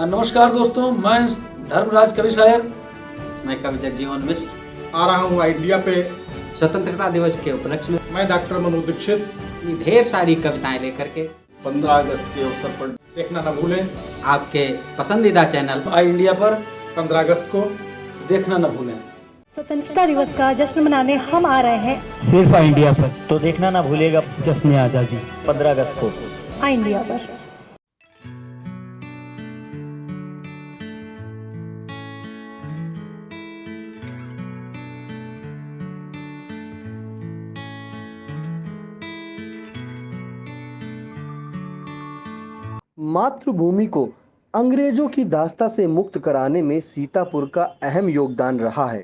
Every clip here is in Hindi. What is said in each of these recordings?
नमस्कार दोस्तों, मैं धर्मराज कवि शायर। मैं कवि जगजीवन मिश्र आ रहा हूँ इंडिया पे स्वतंत्रता दिवस के उपलक्ष्य में। मैं डॉक्टर मनु दीक्षित ढेर सारी कविताएं लेकर के 15 अगस्त के अवसर पर देखना न भूलें। आपके पसंदीदा चैनल आई इंडिया पर 15 अगस्त को देखना न भूलें। स्वतंत्रता दिवस का जश्न मनाने हम आ रहे हैं सिर्फ इंडिया पर, तो देखना ना भूलिएगा जश्न आज़ादी 15 अगस्त को आई इंडिया पर। मातृभूमि को अंग्रेजों की दास्ता से मुक्त कराने में सीतापुर का अहम योगदान रहा है।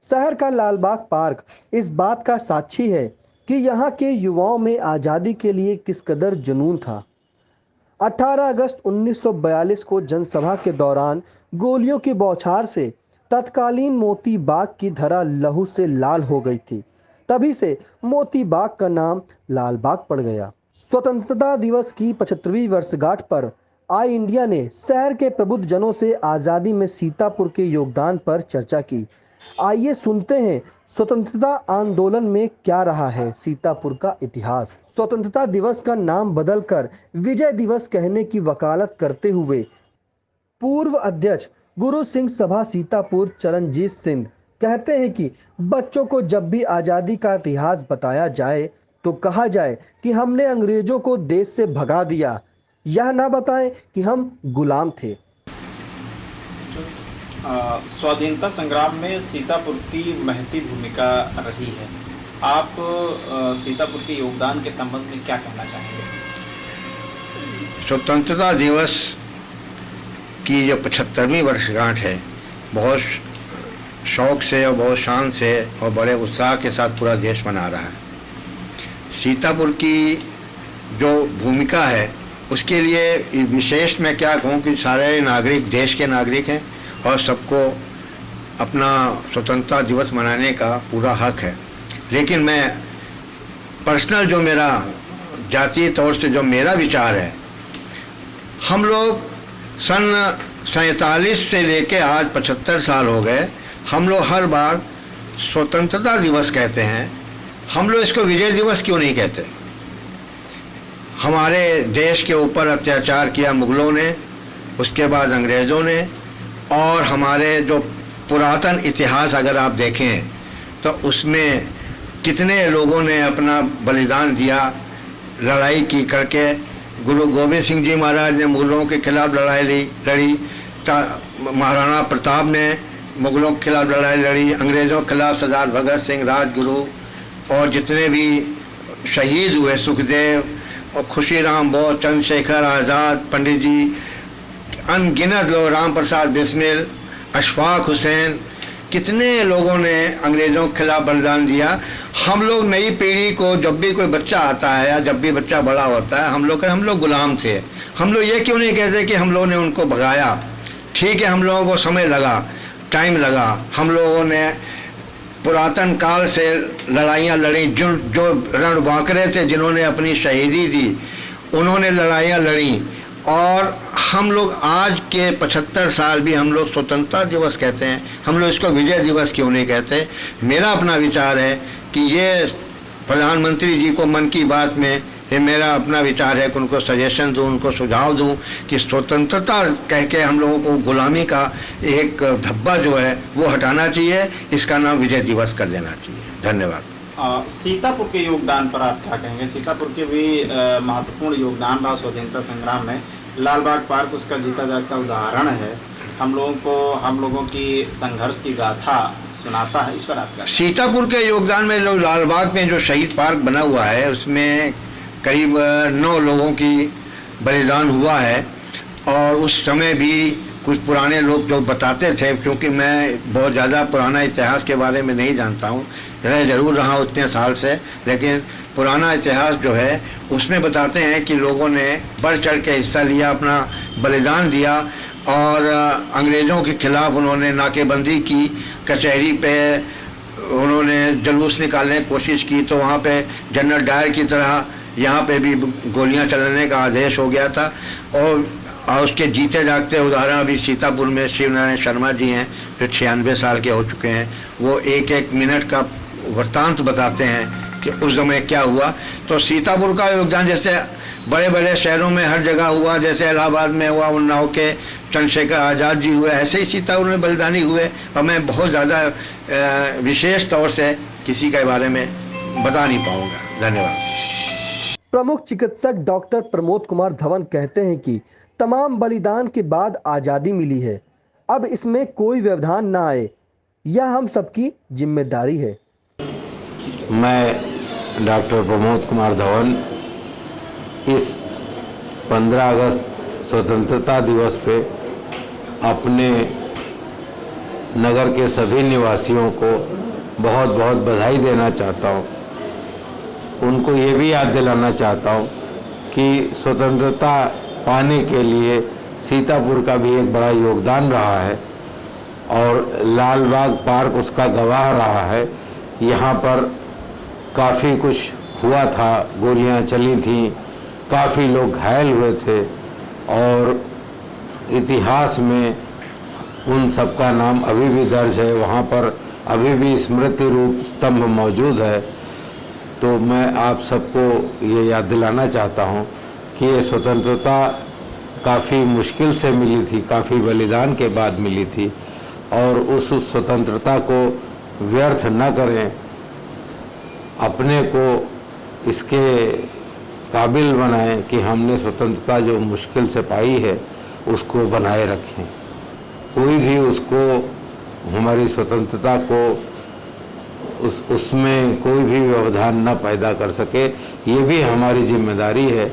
शहर का लालबाग पार्क इस बात का साक्षी है कि यहाँ के युवाओं में आज़ादी के लिए किस कदर जुनून था। 18 अगस्त 1942 को जनसभा के दौरान गोलियों की बौछार से तत्कालीन मोती बाग की धरा लहू से लाल हो गई थी। तभी से मोती बाग का नाम लाल बाग पड़ गया। स्वतंत्रता दिवस की 75वीं वर्षगांठ पर आई इंडिया ने शहर के प्रबुद्ध जनों से आज़ादी में सीतापुर के योगदान पर चर्चा की। आइए सुनते हैं स्वतंत्रता आंदोलन में क्या रहा है सीतापुर का इतिहास। स्वतंत्रता दिवस का नाम बदलकर विजय दिवस कहने की वकालत करते हुए पूर्व अध्यक्ष गुरु सिंह सभा सीतापुर चरणजीत सिंह कहते हैं कि बच्चों को जब भी आज़ादी का इतिहास बताया जाए तो कहा जाए कि हमने अंग्रेजों को देश से भगा दिया, यह ना बताएं कि हम गुलाम थे। स्वाधीनता संग्राम में सीतापुर की महती भूमिका रही है। आप सीतापुर के योगदान के संबंध में क्या कहना चाहेंगे? स्वतंत्रता दिवस की जो 75वीं वर्षगांठ है, बहुत शौक से और बहुत शान से और बड़े उत्साह के साथ पूरा देश मना रहा है। सीतापुर की जो भूमिका है उसके लिए विशेष मैं क्या कहूँ कि सारे नागरिक देश के नागरिक हैं और सबको अपना स्वतंत्रता दिवस मनाने का पूरा हक है। लेकिन मैं पर्सनल जो मेरा जातीय तौर से जो मेरा विचार है, हम लोग सन 47 से लेके आज 75 साल हो गए, हम लोग हर बार स्वतंत्रता दिवस कहते हैं। हम लोग इसको विजय दिवस क्यों नहीं कहते? हमारे देश के ऊपर अत्याचार किया मुगलों ने, उसके बाद अंग्रेज़ों ने, और हमारे जो पुरातन इतिहास अगर आप देखें तो उसमें कितने लोगों ने अपना बलिदान दिया, लड़ाई की करके। गुरु गोविंद सिंह जी महाराज ने मुगलों के खिलाफ लड़ाई लड़ी, महाराणा प्रताप ने मुगलों के खिलाफ लड़ाई लड़ी, अंग्रेज़ों के खिलाफ सरदार भगत सिंह, राजगुरु और जितने भी शहीद हुए, सुखदेव और खुशीराम बोस, चंद्रशेखर आज़ाद, पंडित जी, अनगिनत लोग, राम प्रसाद बिस्मिल, अशफाक हुसैन, कितने लोगों ने अंग्रेज़ों के खिलाफ बलिदान दिया। हम लोग नई पीढ़ी को जब भी कोई बच्चा आता है या जब भी बच्चा बड़ा होता है, हम लोग गुलाम थे। हम लोग ये क्यों नहीं कहते कि हम लोगों ने उनको भगाया? ठीक है, हम लोगों को समय लगा, टाइम लगा। हम लोगों ने पुरातन काल से लड़ाइयाँ लड़ी, जो रणबांकरे थे, जिन्होंने अपनी शहीदी दी, उन्होंने लड़ाइयाँ लड़ी। और हम लोग आज के 75 साल भी हम लोग स्वतंत्रता दिवस कहते हैं। हम लोग इसको विजय दिवस क्यों नहीं कहते? मेरा अपना विचार है कि ये प्रधानमंत्री जी को मन की बात में ये मेरा अपना विचार है कि उनको सजेशन दूं, उनको सुझाव दूं कि स्वतंत्रता कह के हम लोगों को गुलामी का एक धब्बा जो है वो हटाना चाहिए, इसका नाम विजय दिवस कर देना चाहिए। धन्यवाद। सीतापुर के योगदान पर आप क्या कहेंगे? सीतापुर के भी महत्वपूर्ण योगदान रहा स्वतंत्रता संग्राम में। लालबाग पार्क उसका जीता जागता उदाहरण है। हम लोगों की संघर्ष की गाथा सुनाता है। इस पर आप क्या? सीतापुर के योगदान में जो लालबाग में जो शहीद पार्क बना हुआ है, उसमें करीब 9 लोगों की बलिदान हुआ है। और उस समय भी कुछ पुराने लोग जो बताते थे, क्योंकि मैं बहुत ज़्यादा पुराना इतिहास के बारे में नहीं जानता हूँ, ज़रूर रहा उतने साल से, लेकिन पुराना इतिहास जो है उसमें बताते हैं कि लोगों ने बढ़ चढ़ के हिस्सा लिया, अपना बलिदान दिया और अंग्रेज़ों के ख़िलाफ़ उन्होंने नाकेबंदी की। कचहरी पे उन्होंने जुलूस निकालने की कोशिश की तो वहाँ पे जनरल डायर की तरह यहाँ पे भी गोलियां चलाने का आदेश हो गया था। और और उसके जीते जागते उदाहरण अभी सीतापुर में शिव नारायण शर्मा जी हैं, जो 96 साल के हो चुके हैं। वो एक एक मिनट का वृत्तांत बताते हैं कि उस समय क्या हुआ। तो सीतापुर का योगदान जैसे बड़े बड़े शहरों में हर जगह हुआ, जैसे इलाहाबाद में हुआ, उन्नाव के चंद्रशेखर आज़ाद जी हुए, ऐसे ही सीतापुर में बलिदानी हुए। और मैं बहुत ज़्यादा विशेष तौर से किसी के बारे में बता नहीं पाऊँगा। धन्यवाद। प्रमुख चिकित्सक डॉक्टर प्रमोद कुमार धवन कहते हैं कि तमाम बलिदान के बाद आज़ादी मिली है, अब इसमें कोई व्यवधान ना आए, यह हम सबकी जिम्मेदारी है। मैं डॉक्टर प्रमोद कुमार धवन इस 15 अगस्त स्वतंत्रता दिवस पे अपने नगर के सभी निवासियों को बहुत बहुत बधाई देना चाहता हूँ। उनको ये भी याद दिलाना चाहता हूँ कि स्वतंत्रता पाने के लिए सीतापुर का भी एक बड़ा योगदान रहा है और लाल बाग पार्क उसका गवाह रहा है। यहाँ पर काफ़ी कुछ हुआ था, गोलियाँ चली थीं, काफ़ी लोग घायल हुए थे और इतिहास में उन सबका नाम अभी भी दर्ज है। वहाँ पर अभी भी स्मृति रूप स्तंभ मौजूद है। तो मैं आप सबको ये याद दिलाना चाहता हूँ कि ये स्वतंत्रता काफ़ी मुश्किल से मिली थी, काफ़ी बलिदान के बाद मिली थी और उस स्वतंत्रता को व्यर्थ न करें, अपने को इसके काबिल बनाएं कि हमने स्वतंत्रता जो मुश्किल से पाई है उसको बनाए रखें। कोई भी उसको, हमारी स्वतंत्रता को उसमें कोई भी व्यवधान न पैदा कर सके, ये भी हमारी जिम्मेदारी है।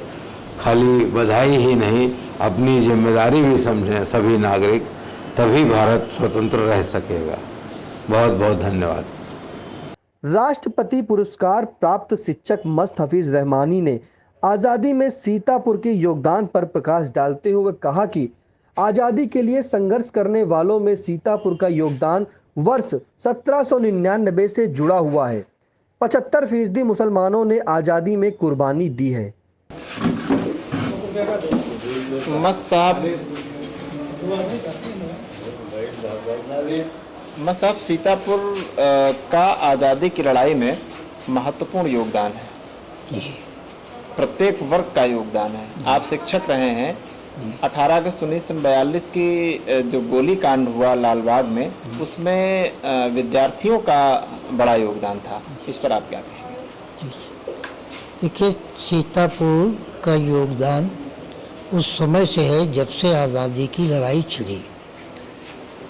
खाली बधाई ही नहीं, अपनी जिम्मेदारी भी समझें सभी नागरिक, तभी भारत स्वतंत्र रह सकेगा। बहुत बहुत धन्यवाद। राष्ट्रपति पुरस्कार प्राप्त शिक्षक मस्त हफीज रहमानी ने आज़ादी में सीतापुर के योगदान पर प्रकाश डालते हुए कहा कि आज़ादी के लिए संघर्ष करने वालों में सीतापुर का योगदान वर्ष 1799 से जुड़ा हुआ है। 75% मुसलमानों ने आज़ादी में कुर्बानी दी है। मसाफ सीतापुर का आज़ादी की लड़ाई में महत्वपूर्ण योगदान है। प्रत्येक वर्ग का योगदान है। आप शिक्षक रहे हैं। 18 अगस्त 1942 की जो गोली कांड हुआ लालबाग में, उसमें विद्यार्थियों का बड़ा योगदान था। इस पर आप क्या कहेंगे? देखिए, सीतापुर का योगदान उस समय से है जब से आज़ादी की लड़ाई छिड़ी।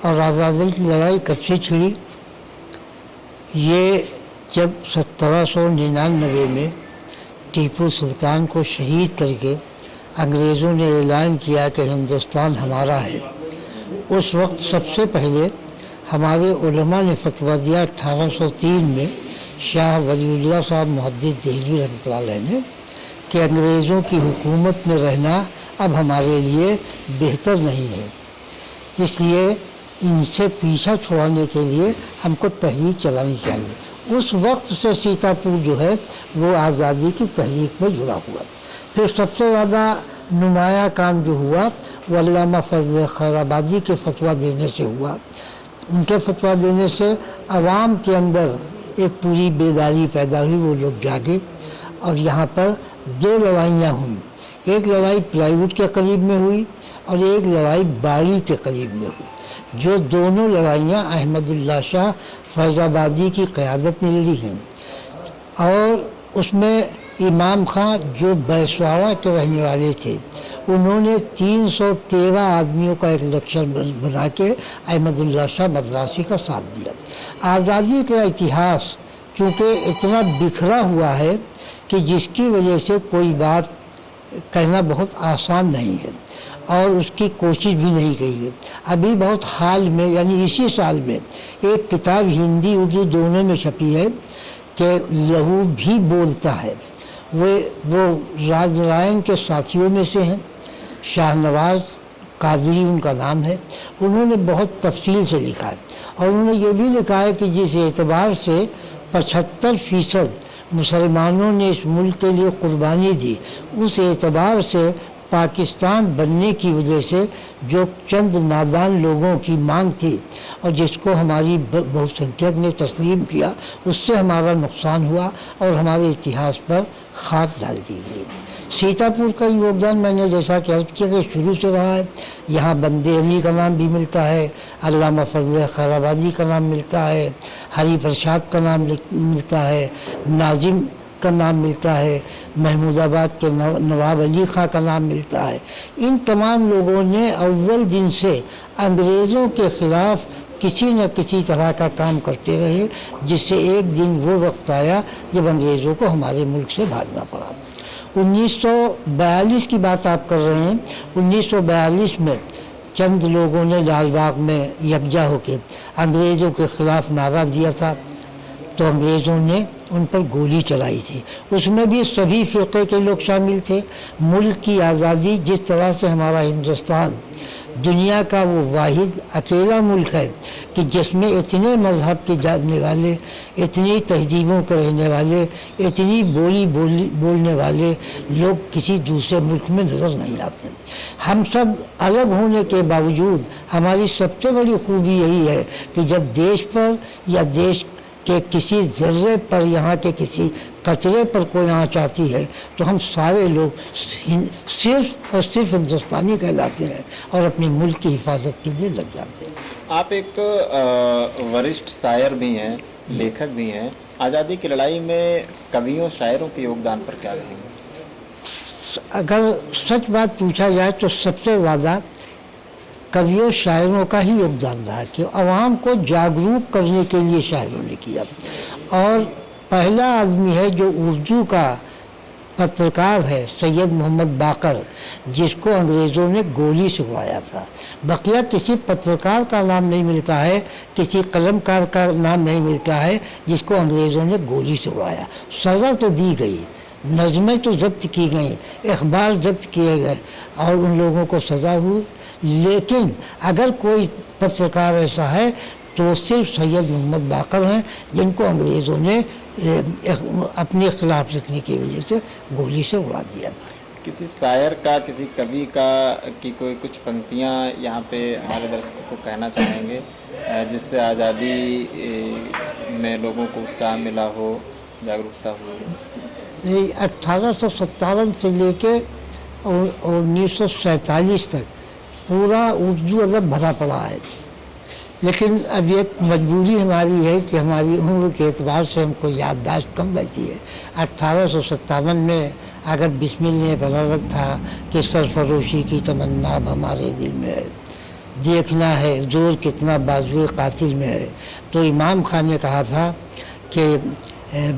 और आज़ादी की लड़ाई कब से छिड़ी? ये जब 1799 में टीपू सुल्तान को शहीद करके अंग्रेज़ों ने ऐलान किया कि हिंदुस्तान हमारा है। उस वक्त सबसे पहले हमारे उलमा ने फतवा दिया 1803 में शाह वलीउल्लाह साहब मुहद्दिस देहलवी रहमतुल्लाह अलैह ने कि अंग्रेज़ों की हुकूमत में रहना अब हमारे लिए बेहतर नहीं है, इसलिए इनसे पीछा छुड़ाने के लिए हमको तहरीक चलानी चाहिए। उस वक्त से सीतापुर जो है वो आज़ादी की तहरीक में जुड़ा हुआ। फिर सबसे ज़्यादा नुमाया काम जो हुआ वो अल्लामा फजल खैराबादी के फतवा देने से हुआ। उनके फतवा देने से आवाम के अंदर एक पूरी बेदारी पैदा हुई, वो लोग जागे और यहाँ पर 2 लड़ाइयाँ हुई। एक लड़ाई प्लाईवुड के करीब में हुई और एक लड़ाई बाड़ी के करीब में हुई, जो दोनों लड़ाइयाँ अहमदुल्ला शाह फैज़ाबादी की क़यादत में लड़ी हैं। और उसमें इमाम खां जो बैसवाड़ा के रहने वाले थे, उन्होंने 313 आदमियों का एक लश्कर बना के अहमदुल्ला शाह मद्रासी का साथ दिया। आज़ादी का इतिहास चूँकि इतना बिखरा हुआ है कि जिसकी वजह से कोई बात कहना बहुत आसान नहीं है और उसकी कोशिश भी नहीं की है। अभी बहुत हाल में, यानी इसी साल में, एक किताब हिंदी उर्दू दोनों में छपी है कि लहू भी बोलता है। वो राजनारायण के साथियों में से हैं, शाहनवाज कादरी उनका नाम है। उन्होंने बहुत तफसील से लिखा है और उन्होंने ये भी लिखा है कि जिस एतबार से 75% मुसलमानों ने इस मुल्क के लिए कुर्बानी दी, उस एतबार से पाकिस्तान बनने की वजह से जो चंद नादान लोगों की मांग थी और जिसको हमारी बहुसंख्यक ने तस्लीम किया, उससे हमारा नुकसान हुआ और हमारे इतिहास पर खाक डाल दी गई। सीतापुर का योगदान मैंने जैसा कि अर्ज किया कि शुरू से रहा है। यहाँ बंदे अली का नाम भी मिलता है, अल्लामा फजल खैराबादी का नाम मिलता है, हरी प्रसाद का नाम मिलता है, नाजिम का नाम मिलता है, महमूदाबाद के नवाब अली खां का नाम मिलता है। इन तमाम लोगों ने अव्वल दिन से अंग्रेज़ों के ख़िलाफ़ किसी न किसी तरह का काम करते रहे, जिससे एक दिन वो वक्त आया जब अंग्रेज़ों को हमारे मुल्क से भागना पड़ा। 1942 की बात आप कर रहे हैं। 1942 में चंद लोगों ने लाल बाग में यकजा होकर अंग्रेज़ों के ख़िलाफ़ नारा दिया था, तो अंग्रेज़ों ने उन पर गोली चलाई थी। उसमें भी सभी फ़िरक़े के लोग शामिल थे। मुल्क की आज़ादी, जिस तरह से हमारा हिंदुस्तान दुनिया का वो वाहिद अकेला मुल्क है कि जिसमें इतने मज़हब के जानने वाले, इतनी तहजीबों के रहने वाले, इतनी बोलने वाले लोग किसी दूसरे मुल्क में नज़र नहीं आते। हम सब अलग होने के बावजूद हमारी सबसे बड़ी खूबी यही है कि जब देश पर या देश के किसी ज़र्रे पर, यहाँ के किसी कचरे पर कोई आँच आती है तो हम सारे लोग सिर्फ और सिर्फ हिंदुस्तानी कहलाते हैं और अपने मुल्क की हिफाजत के लिए लग जाते हैं। आप एक वरिष्ठ शायर भी हैं, लेखक भी हैं। आज़ादी की लड़ाई में कवियों शायरों के योगदान पर क्या कहेंगे? अगर सच बात पूछा जाए तो सबसे ज़्यादा कवियों शायरों का ही योगदान रहा कि आवाम को जागरूक करने के लिए शायरों ने किया। और पहला आदमी है जो उर्दू का पत्रकार है, सैयद मोहम्मद बाकर, जिसको अंग्रेज़ों ने गोली से उड़ाया था। बकिया किसी पत्रकार का नाम नहीं मिलता है, किसी कलमकार का नाम नहीं मिलता है जिसको अंग्रेज़ों ने गोली से उड़ाया। सज़ा तो दी गई, नज़में तो जब्त की गई, अखबार जब्त किए गए और उन लोगों को सज़ा हुई। लेकिन अगर कोई पत्रकार ऐसा है तो सिर्फ सैयद मोहम्मद बाकर हैं, जिनको अंग्रेज़ों ने अपने खिलाफ लिखने की वजह से गोली से उड़ा दिया था। किसी शायर का, किसी कवि का की कोई कुछ पंक्तियाँ यहाँ पे हमारे दर्शकों को कहना चाहेंगे जिससे आज़ादी में लोगों को उत्साह मिला हो, जागरूकता हो? 1857 से लेके 1947 तक पूरा उर्दू अदब भरा पड़ा है। लेकिन अब एक मजबूरी हमारी है कि हमारी उम्र के एतबार से हमको याददाश्त कम रहती है। 1857 में अगर बिस्मिल ने बलागत था कि सरफरोशी की तमन्ना अब हमारे दिल में है, देखना है जोर कितना बाजुए कातिल में है, तो इमाम खान ने कहा था कि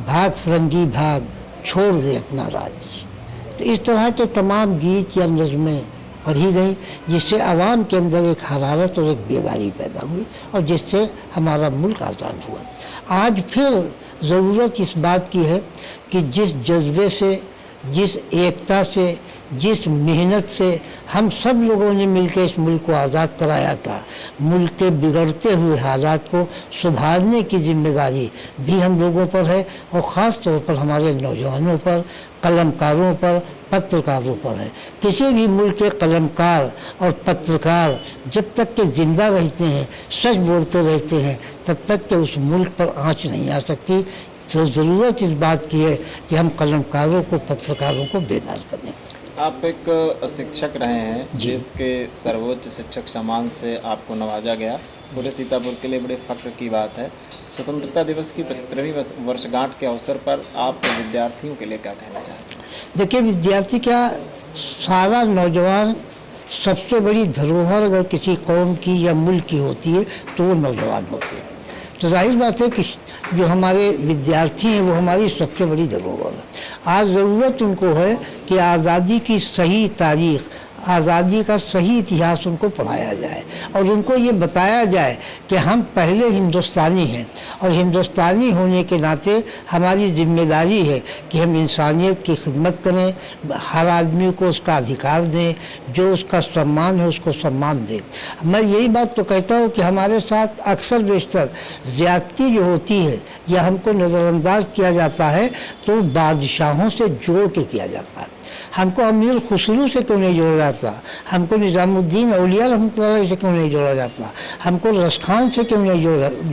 भाग फरंगी भाग, छोड़ दे अपना राज। तो इस तरह के तमाम गीत या नज़में पढ़ी गई, जिससे आवाम के अंदर एक हरारत और एक बेदारी पैदा हुई और जिससे हमारा मुल्क आज़ाद हुआ। आज फिर ज़रूरत इस बात की है कि जिस जज्बे से, जिस एकता से, जिस मेहनत से हम सब लोगों ने मिलकर इस मुल्क को आज़ाद कराया था, मुल्क के बिगड़ते हुए हालात को सुधारने की जिम्मेदारी भी हम लोगों पर है और ख़ास तौर पर हमारे नौजवानों पर, कलमकारों पर, पत्रकारों पर है। किसी भी मुल्क के कलमकार और पत्रकार जब तक के ज़िंदा रहते हैं, सच बोलते रहते हैं, तब तक के उस मुल्क पर आँच नहीं आ सकती। तो ज़रूरत इस बात की है कि हम कलमकारों को, पत्रकारों को बेदार करें। आप एक शिक्षक रहे हैं, देश के सर्वोच्च शिक्षक सम्मान से आपको नवाजा गया। पूरे सीतापुर के लिए बड़े फ़ख्र की बात है। स्वतंत्रता दिवस की 75वीं वर्षगांठ के अवसर पर आप विद्यार्थियों के लिए क्या कहना चाहते हैं? देखिए, विद्यार्थी क्या, सारा नौजवान सबसे बड़ी धरोहर अगर किसी कौम की या मुल्क की होती है तो वो नौजवान होते हैं। तो जाहिर बात है कि जो हमारे विद्यार्थी हैं वो हमारी सबसे बड़ी धरोहर है। आज ज़रूरत उनको है कि आज़ादी की सही तारीख़, आज़ादी का सही इतिहास उनको पढ़ाया जाए और उनको ये बताया जाए कि हम पहले हिंदुस्तानी हैं और हिंदुस्तानी होने के नाते हमारी जिम्मेदारी है कि हम इंसानियत की खिदमत करें, हर आदमी को उसका अधिकार दें, जो उसका सम्मान है उसको सम्मान दें। मैं यही बात तो कहता हूँ कि हमारे साथ अक्सर बेशतर ज़्यादती जो होती है या हमको नज़रअंदाज किया जाता है तो बादशाहों से जोड़ के किया जाता है। हमको अमीर खुसरू से क्यों नहीं जोड़ा जाता, हमको निज़ामुद्दीन औलिया रहमतुल्लाह से क्यों नहीं जोड़ा जाता, हमको रस खान से क्यों नहीं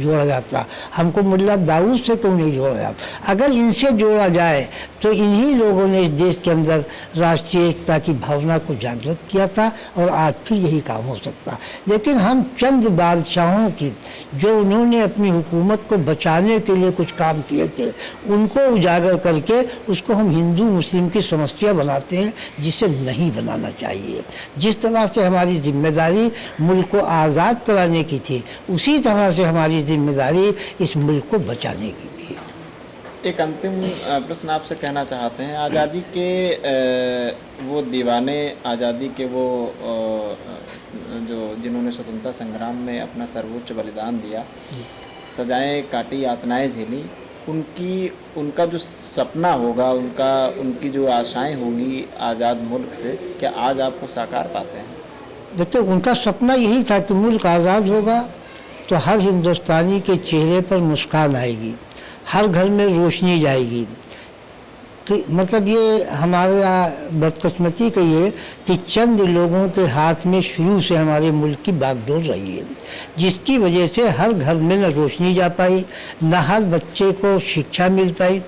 जोड़ा जाता, हमको मुल्ला दाऊद से क्यों नहीं जोड़ा जाता। अगर इनसे जोड़ा जाए तो इन्हीं लोगों ने इस देश के अंदर राष्ट्रीय एकता की भावना को जागृत किया था और आज फिर यही काम हो सकता। लेकिन हम चंद बादशाहों की जो उन्होंने अपनी हुकूमत को बचाने के लिए कुछ काम किए थे उनको उजागर करके उसको हम हिंदू मुस्लिम की समस्या बनाते हैं, जिसे नहीं बनाना चाहिए। जिस तरह से हमारी जिम्मेदारी मुल्क को आज़ाद कराने की थी उसी तरह से हमारी जिम्मेदारी इस मुल्क को बचाने की भी है। एक अंतिम प्रश्न आपसे कहना चाहते हैं, आज़ादी के वो दीवाने, आज़ादी के वो जो जिन्होंने स्वतंत्रता संग्राम में अपना सर्वोच्च बलिदान दिया, सजाएं काटी, यातनाएं झेली, उनका जो सपना होगा, उनकी जो आशाएं होगी आज़ाद मुल्क से, क्या आज आपको साकार पाते हैं? देखिए, उनका सपना यही था कि मुल्क आज़ाद होगा तो हर हिंदुस्तानी के चेहरे पर मुस्कान आएगी, हर घर में रोशनी जाएगी। कि मतलब ये हमारा बदकिस्मती का ये कि चंद लोगों के हाथ में शुरू से हमारे मुल्क की बागडोर रही है, जिसकी वजह से हर घर में न रोशनी जा पाई, न हर बच्चे को शिक्षा मिल पाई।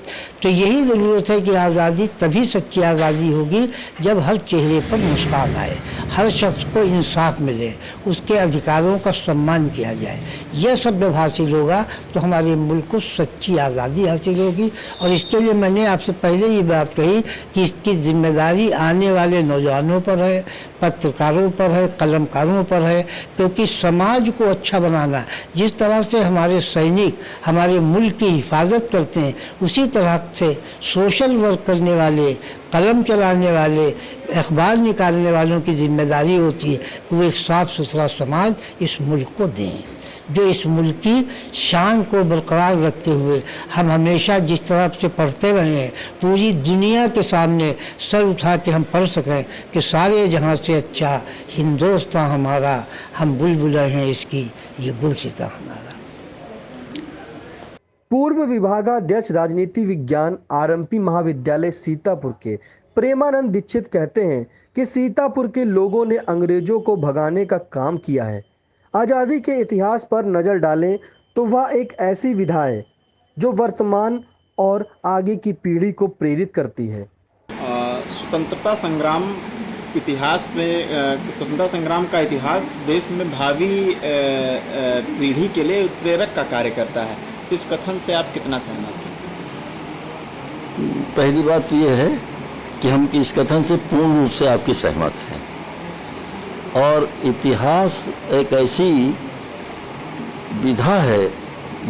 तो यही ज़रूरत है कि आज़ादी तभी सच्ची आज़ादी होगी जब हर चेहरे पर मुस्कान आए, हर शख्स को इंसाफ मिले, उसके अधिकारों का सम्मान किया जाए। यह सब जब हासिल होगा तो हमारे मुल्क को सच्ची आज़ादी हासिल होगी। और इसके लिए मैंने आपसे पहले ये बात कही कि इसकी जिम्मेदारी आने वाले नौजवानों पर है, पत्रकारों पर है, कलमकारों पर है, क्योंकि समाज को अच्छा बनाना, जिस तरह से हमारे सैनिक हमारे मुल्क की हिफाजत करते हैं, उसी तरह से सोशल वर्क करने वाले, कलम चलाने वाले, अखबार निकालने वालों की जिम्मेदारी होती है कि वो एक साफ़ सुथरा समाज इस मुल्क को दें, जो इस मुल्क की शान को बरकरार रखते हुए हम हमेशा जिस तरह से पढ़ते रहे हैं, पूरी दुनिया के सामने सर उठा के हम पढ़ सकें कि सारे जहां से अच्छा हिंदुस्तान हमारा, हम बुलबुलें हैं इसकी, ये गुलसिता हमारा। पूर्व विभागाध्यक्ष राजनीति विज्ञान आरएमपी महाविद्यालय सीतापुर के प्रेमानंद दीक्षित कहते हैं कि सीतापुर के लोगों ने अंग्रेजों को भगाने का काम किया है। आज़ादी के इतिहास पर नज़र डालें तो वह एक ऐसी विधा है जो वर्तमान और आगे की पीढ़ी को प्रेरित करती है। स्वतंत्रता संग्राम इतिहास में स्वतंत्रता संग्राम का इतिहास देश में भावी पीढ़ी के लिए उत्प्रेरक का कार्य करता है। इस कथन से आप कितना सहमत हैं? पहली बात यह है कि हम इस कथन से पूर्ण रूप से आपकी सहमत हैं। और इतिहास एक ऐसी विधा है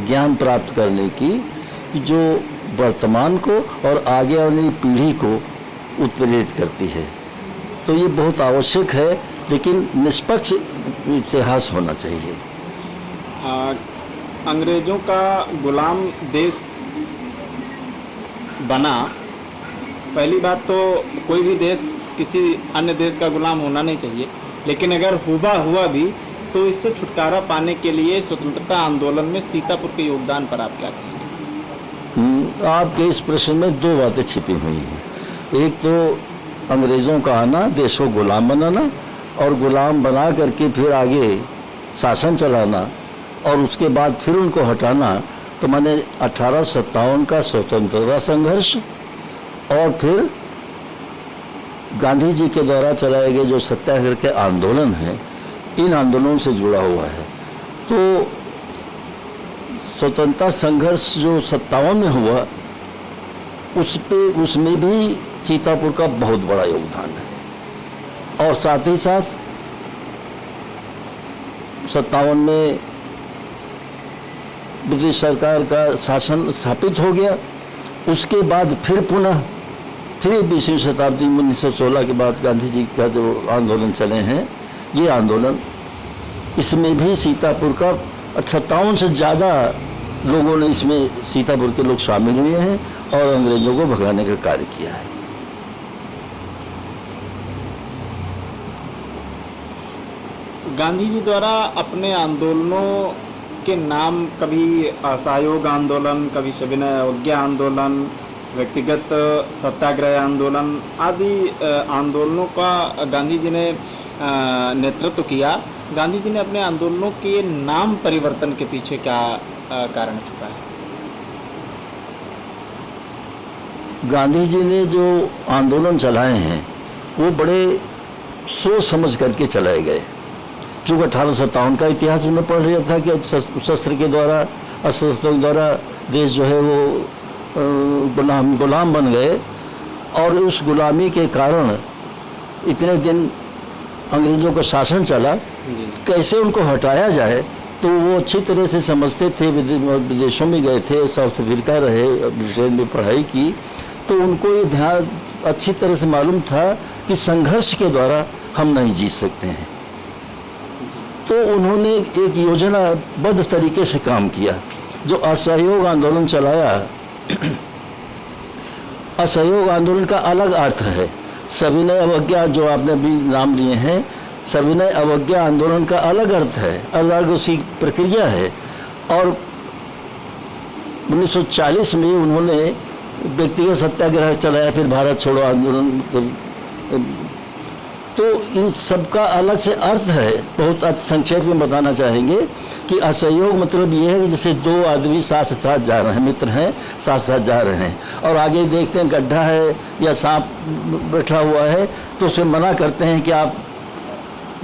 ज्ञान प्राप्त करने की जो वर्तमान को और आगे आने वाली पीढ़ी को उत्प्रेरित करती है। तो ये बहुत आवश्यक है, लेकिन निष्पक्ष इतिहास होना चाहिए। अंग्रेजों का गुलाम देश बना, पहली बात तो कोई भी देश किसी अन्य देश का गुलाम होना नहीं चाहिए, लेकिन अगर हुआ भी तो इससे छुटकारा पाने के लिए स्वतंत्रता आंदोलन में सीतापुर के योगदान पर आप क्या कहेंगे? आपके इस प्रश्न में दो बातें छिपी हुई हैं। एक तो अंग्रेज़ों का आना, देश को गुलाम बनाना, और गुलाम बना करके फिर आगे शासन चलाना और उसके बाद फिर उनको हटाना। तो मैंने 1857 का स्वतंत्रता संघर्ष और फिर गांधी जी के द्वारा चलाए गए जो सत्याग्रह के आंदोलन हैं, इन आंदोलनों से जुड़ा हुआ है। तो स्वतंत्रता संघर्ष जो 57 में हुआ उसमें भी सीतापुर का बहुत बड़ा योगदान है। और साथ ही साथ 57 में ब्रिटिश सरकार का शासन स्थापित हो गया। उसके बाद फिर पुनः 20वीं शताब्दी 1916 के बाद गांधी जी का जो आंदोलन चले हैं, ये आंदोलन, इसमें भी सीतापुर का 57 से ज़्यादा लोगों ने इसमें सीतापुर के लोग शामिल हुए हैं और अंग्रेजों को भगाने का कार्य किया है। गांधी जी द्वारा अपने आंदोलनों के नाम कभी असहयोग आंदोलन, कभी सविनय अवज्ञा आंदोलन, व्यक्तिगत सत्याग्रह आंदोलन आदि आंदोलनों का गांधी जी ने नेतृत्व किया। गांधी जी ने अपने आंदोलनों के नाम परिवर्तन के पीछे क्या कारण छुपा है? गांधी जी ने जो आंदोलन चलाए हैं वो बड़े सोच समझ करके चलाए गए। चूँकि 1857 का इतिहास में पढ़ रहा था कि शस्त्र के द्वारा, अस्त्रों के द्वारा देश जो है वो गुलाम बन गए, और उस गुलामी के कारण इतने दिन अंग्रेज़ों का शासन चला, कैसे उनको हटाया जाए, तो वो अच्छी तरह से समझते थे। विदेशों में गए थे, साउथ अफ्रीका रहे, ब्रिटेन में पढ़ाई की, तो उनको ये ध्यान अच्छी तरह से मालूम था कि संघर्ष के द्वारा हम नहीं जीत सकते हैं। तो उन्होंने एक योजनाबद्ध तरीके से काम किया। जो असहयोग आंदोलन चलाया, असहयोग आंदोलन का अलग अर्थ है। सविनय अवज्ञा जो आपने भी नाम लिए हैं, सविनय अवज्ञा आंदोलन का अलग अर्थ है, अलग उसकी प्रक्रिया है। और 1940 में उन्होंने व्यक्तिगत सत्याग्रह चलाया, फिर भारत छोड़ो आंदोलन। तो इन सब का अलग से अर्थ है। बहुत संक्षेप में बताना चाहेंगे कि असहयोग मतलब ये है कि जैसे दो आदमी साथ साथ जा रहे हैं, मित्र हैं, साथ साथ जा रहे हैं, और आगे देखते हैं गड्ढा है या सांप बैठा हुआ है, तो उसे मना करते हैं कि आप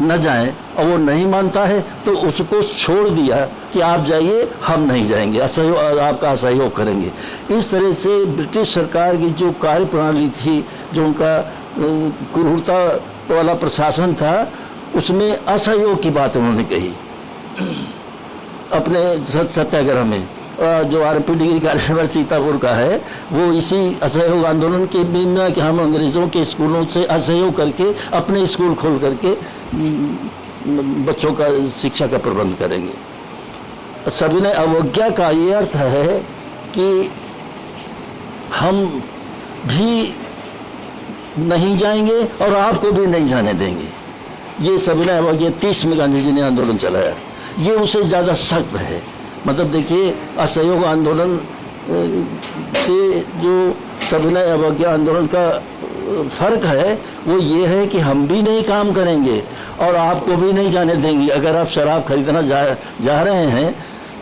न जाएं, और वो नहीं मानता है तो उसको छोड़ दिया कि आप जाइए, हम नहीं जाएंगे, असहयोग, आपका असहयोग करेंगे। इस तरह से ब्रिटिश सरकार की जो कार्य प्रणाली थी, जो उनका क्रूरता वाला प्रशासन था, उसमें असहयोग की बात उन्होंने कही अपने सत्याग्रह में। जो आरपी डिग्री कॉलेज सीतापुर का है, वो इसी असहयोग आंदोलन के बिना कि हम अंग्रेज़ों के स्कूलों से असहयोग करके अपने स्कूल खोल करके बच्चों का शिक्षा का प्रबंध करेंगे। सविनय अवज्ञा का ये अर्थ है कि हम भी नहीं जाएंगे और आपको भी नहीं जाने देंगे। ये सविनय अवज्ञा 30 में गांधी जी ने आंदोलन चलाया। ये उससे ज़्यादा सख्त है। मतलब देखिए, असहयोग आंदोलन से जो सविनय अवज्ञा आंदोलन का फर्क है वो ये है कि हम भी नहीं काम करेंगे और आपको भी नहीं जाने देंगे। अगर आप शराब खरीदना जा रहे हैं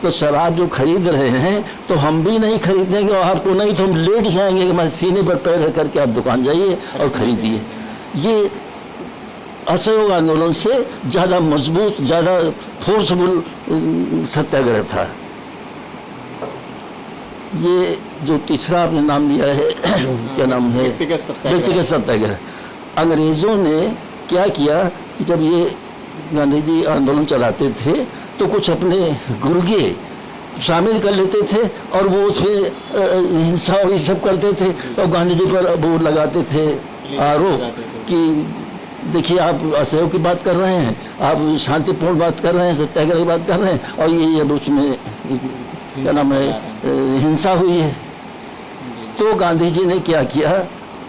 तो शराब जो खरीद रहे हैं तो हम भी नहीं खरीदेंगे और आपको नहीं तो हम लेट जाएंगे कि हमारे सीने पर पैर रख करके आप दुकान जाइए और खरीदिए। ये असहयोग आंदोलन से ज़्यादा मजबूत, ज़्यादा फोर्सफुल सत्याग्रह था। ये जो तीसरा आपने नाम लिया है क्या नाम है, व्यक्तिगत सत्याग्रह। अंग्रेज़ों ने क्या किया कि जब ये गांधी जी आंदोलन चलाते थे तो कुछ अपने गुर्गे शामिल कर लेते थे और वो उसमें हिंसा और ये सब करते थे और गांधी जी पर वो लगाते थे आरोप कि देखिए आप असहयोग की बात कर रहे हैं, आप शांतिपूर्ण बात कर रहे हैं, सत्याग्रह की बात कर रहे हैं, और ये अब उसमें क्या नाम है हिंसा हुई है। तो गांधी जी ने क्या किया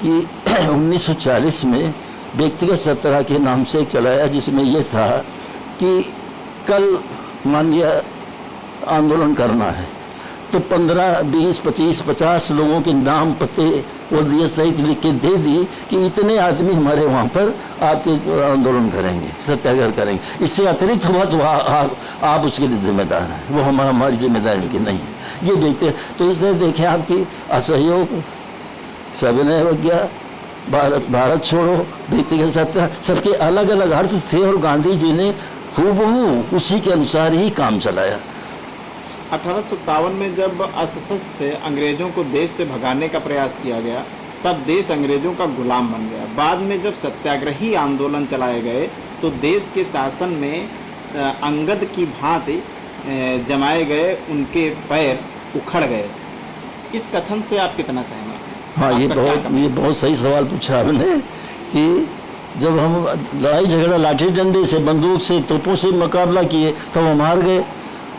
कि 1940 में व्यक्तिगत सत्याग्रह के नाम से चलाया, जिसमें यह था कि कल मान लिया आंदोलन करना है तो 15, 20, 25, 50 लोगों के नाम पते वो दिए सहित लिख के दे दी कि इतने आदमी हमारे वहाँ पर आपके आंदोलन करेंगे, सत्याग्रह करेंगे। इससे अतिरिक्त हुआ तो आप उसके लिए जिम्मेदार हैं, वो हमारी जिम्मेदारी की नहीं है। ये देखते तो इस तरह देखें आपकी असहयोग, सविनय अवज्ञा, भारत छोड़ो, व्यक्तिगत सत्याग्रह, सबके अलग अलग अर्थ थे और गांधी जी ने हूबहू उसी के अनुसार ही काम चलाया। 1857 में जब असशस्त्र से अंग्रेजों को देश से भगाने का प्रयास किया गया तब देश अंग्रेजों का गुलाम बन गया। बाद में जब सत्याग्रही आंदोलन चलाए गए तो देश के शासन में अंगद की भांति जमाए गए उनके पैर उखड़ गए। इस कथन से आप कितना सहमत हैं? हाँ, ये बहुत सही सवाल पूछा आपने कि जब हम लड़ाई झगड़ा लाठी डंडे से, बंदूक से, तोपों से मुकाबला किए तब हम हार गए,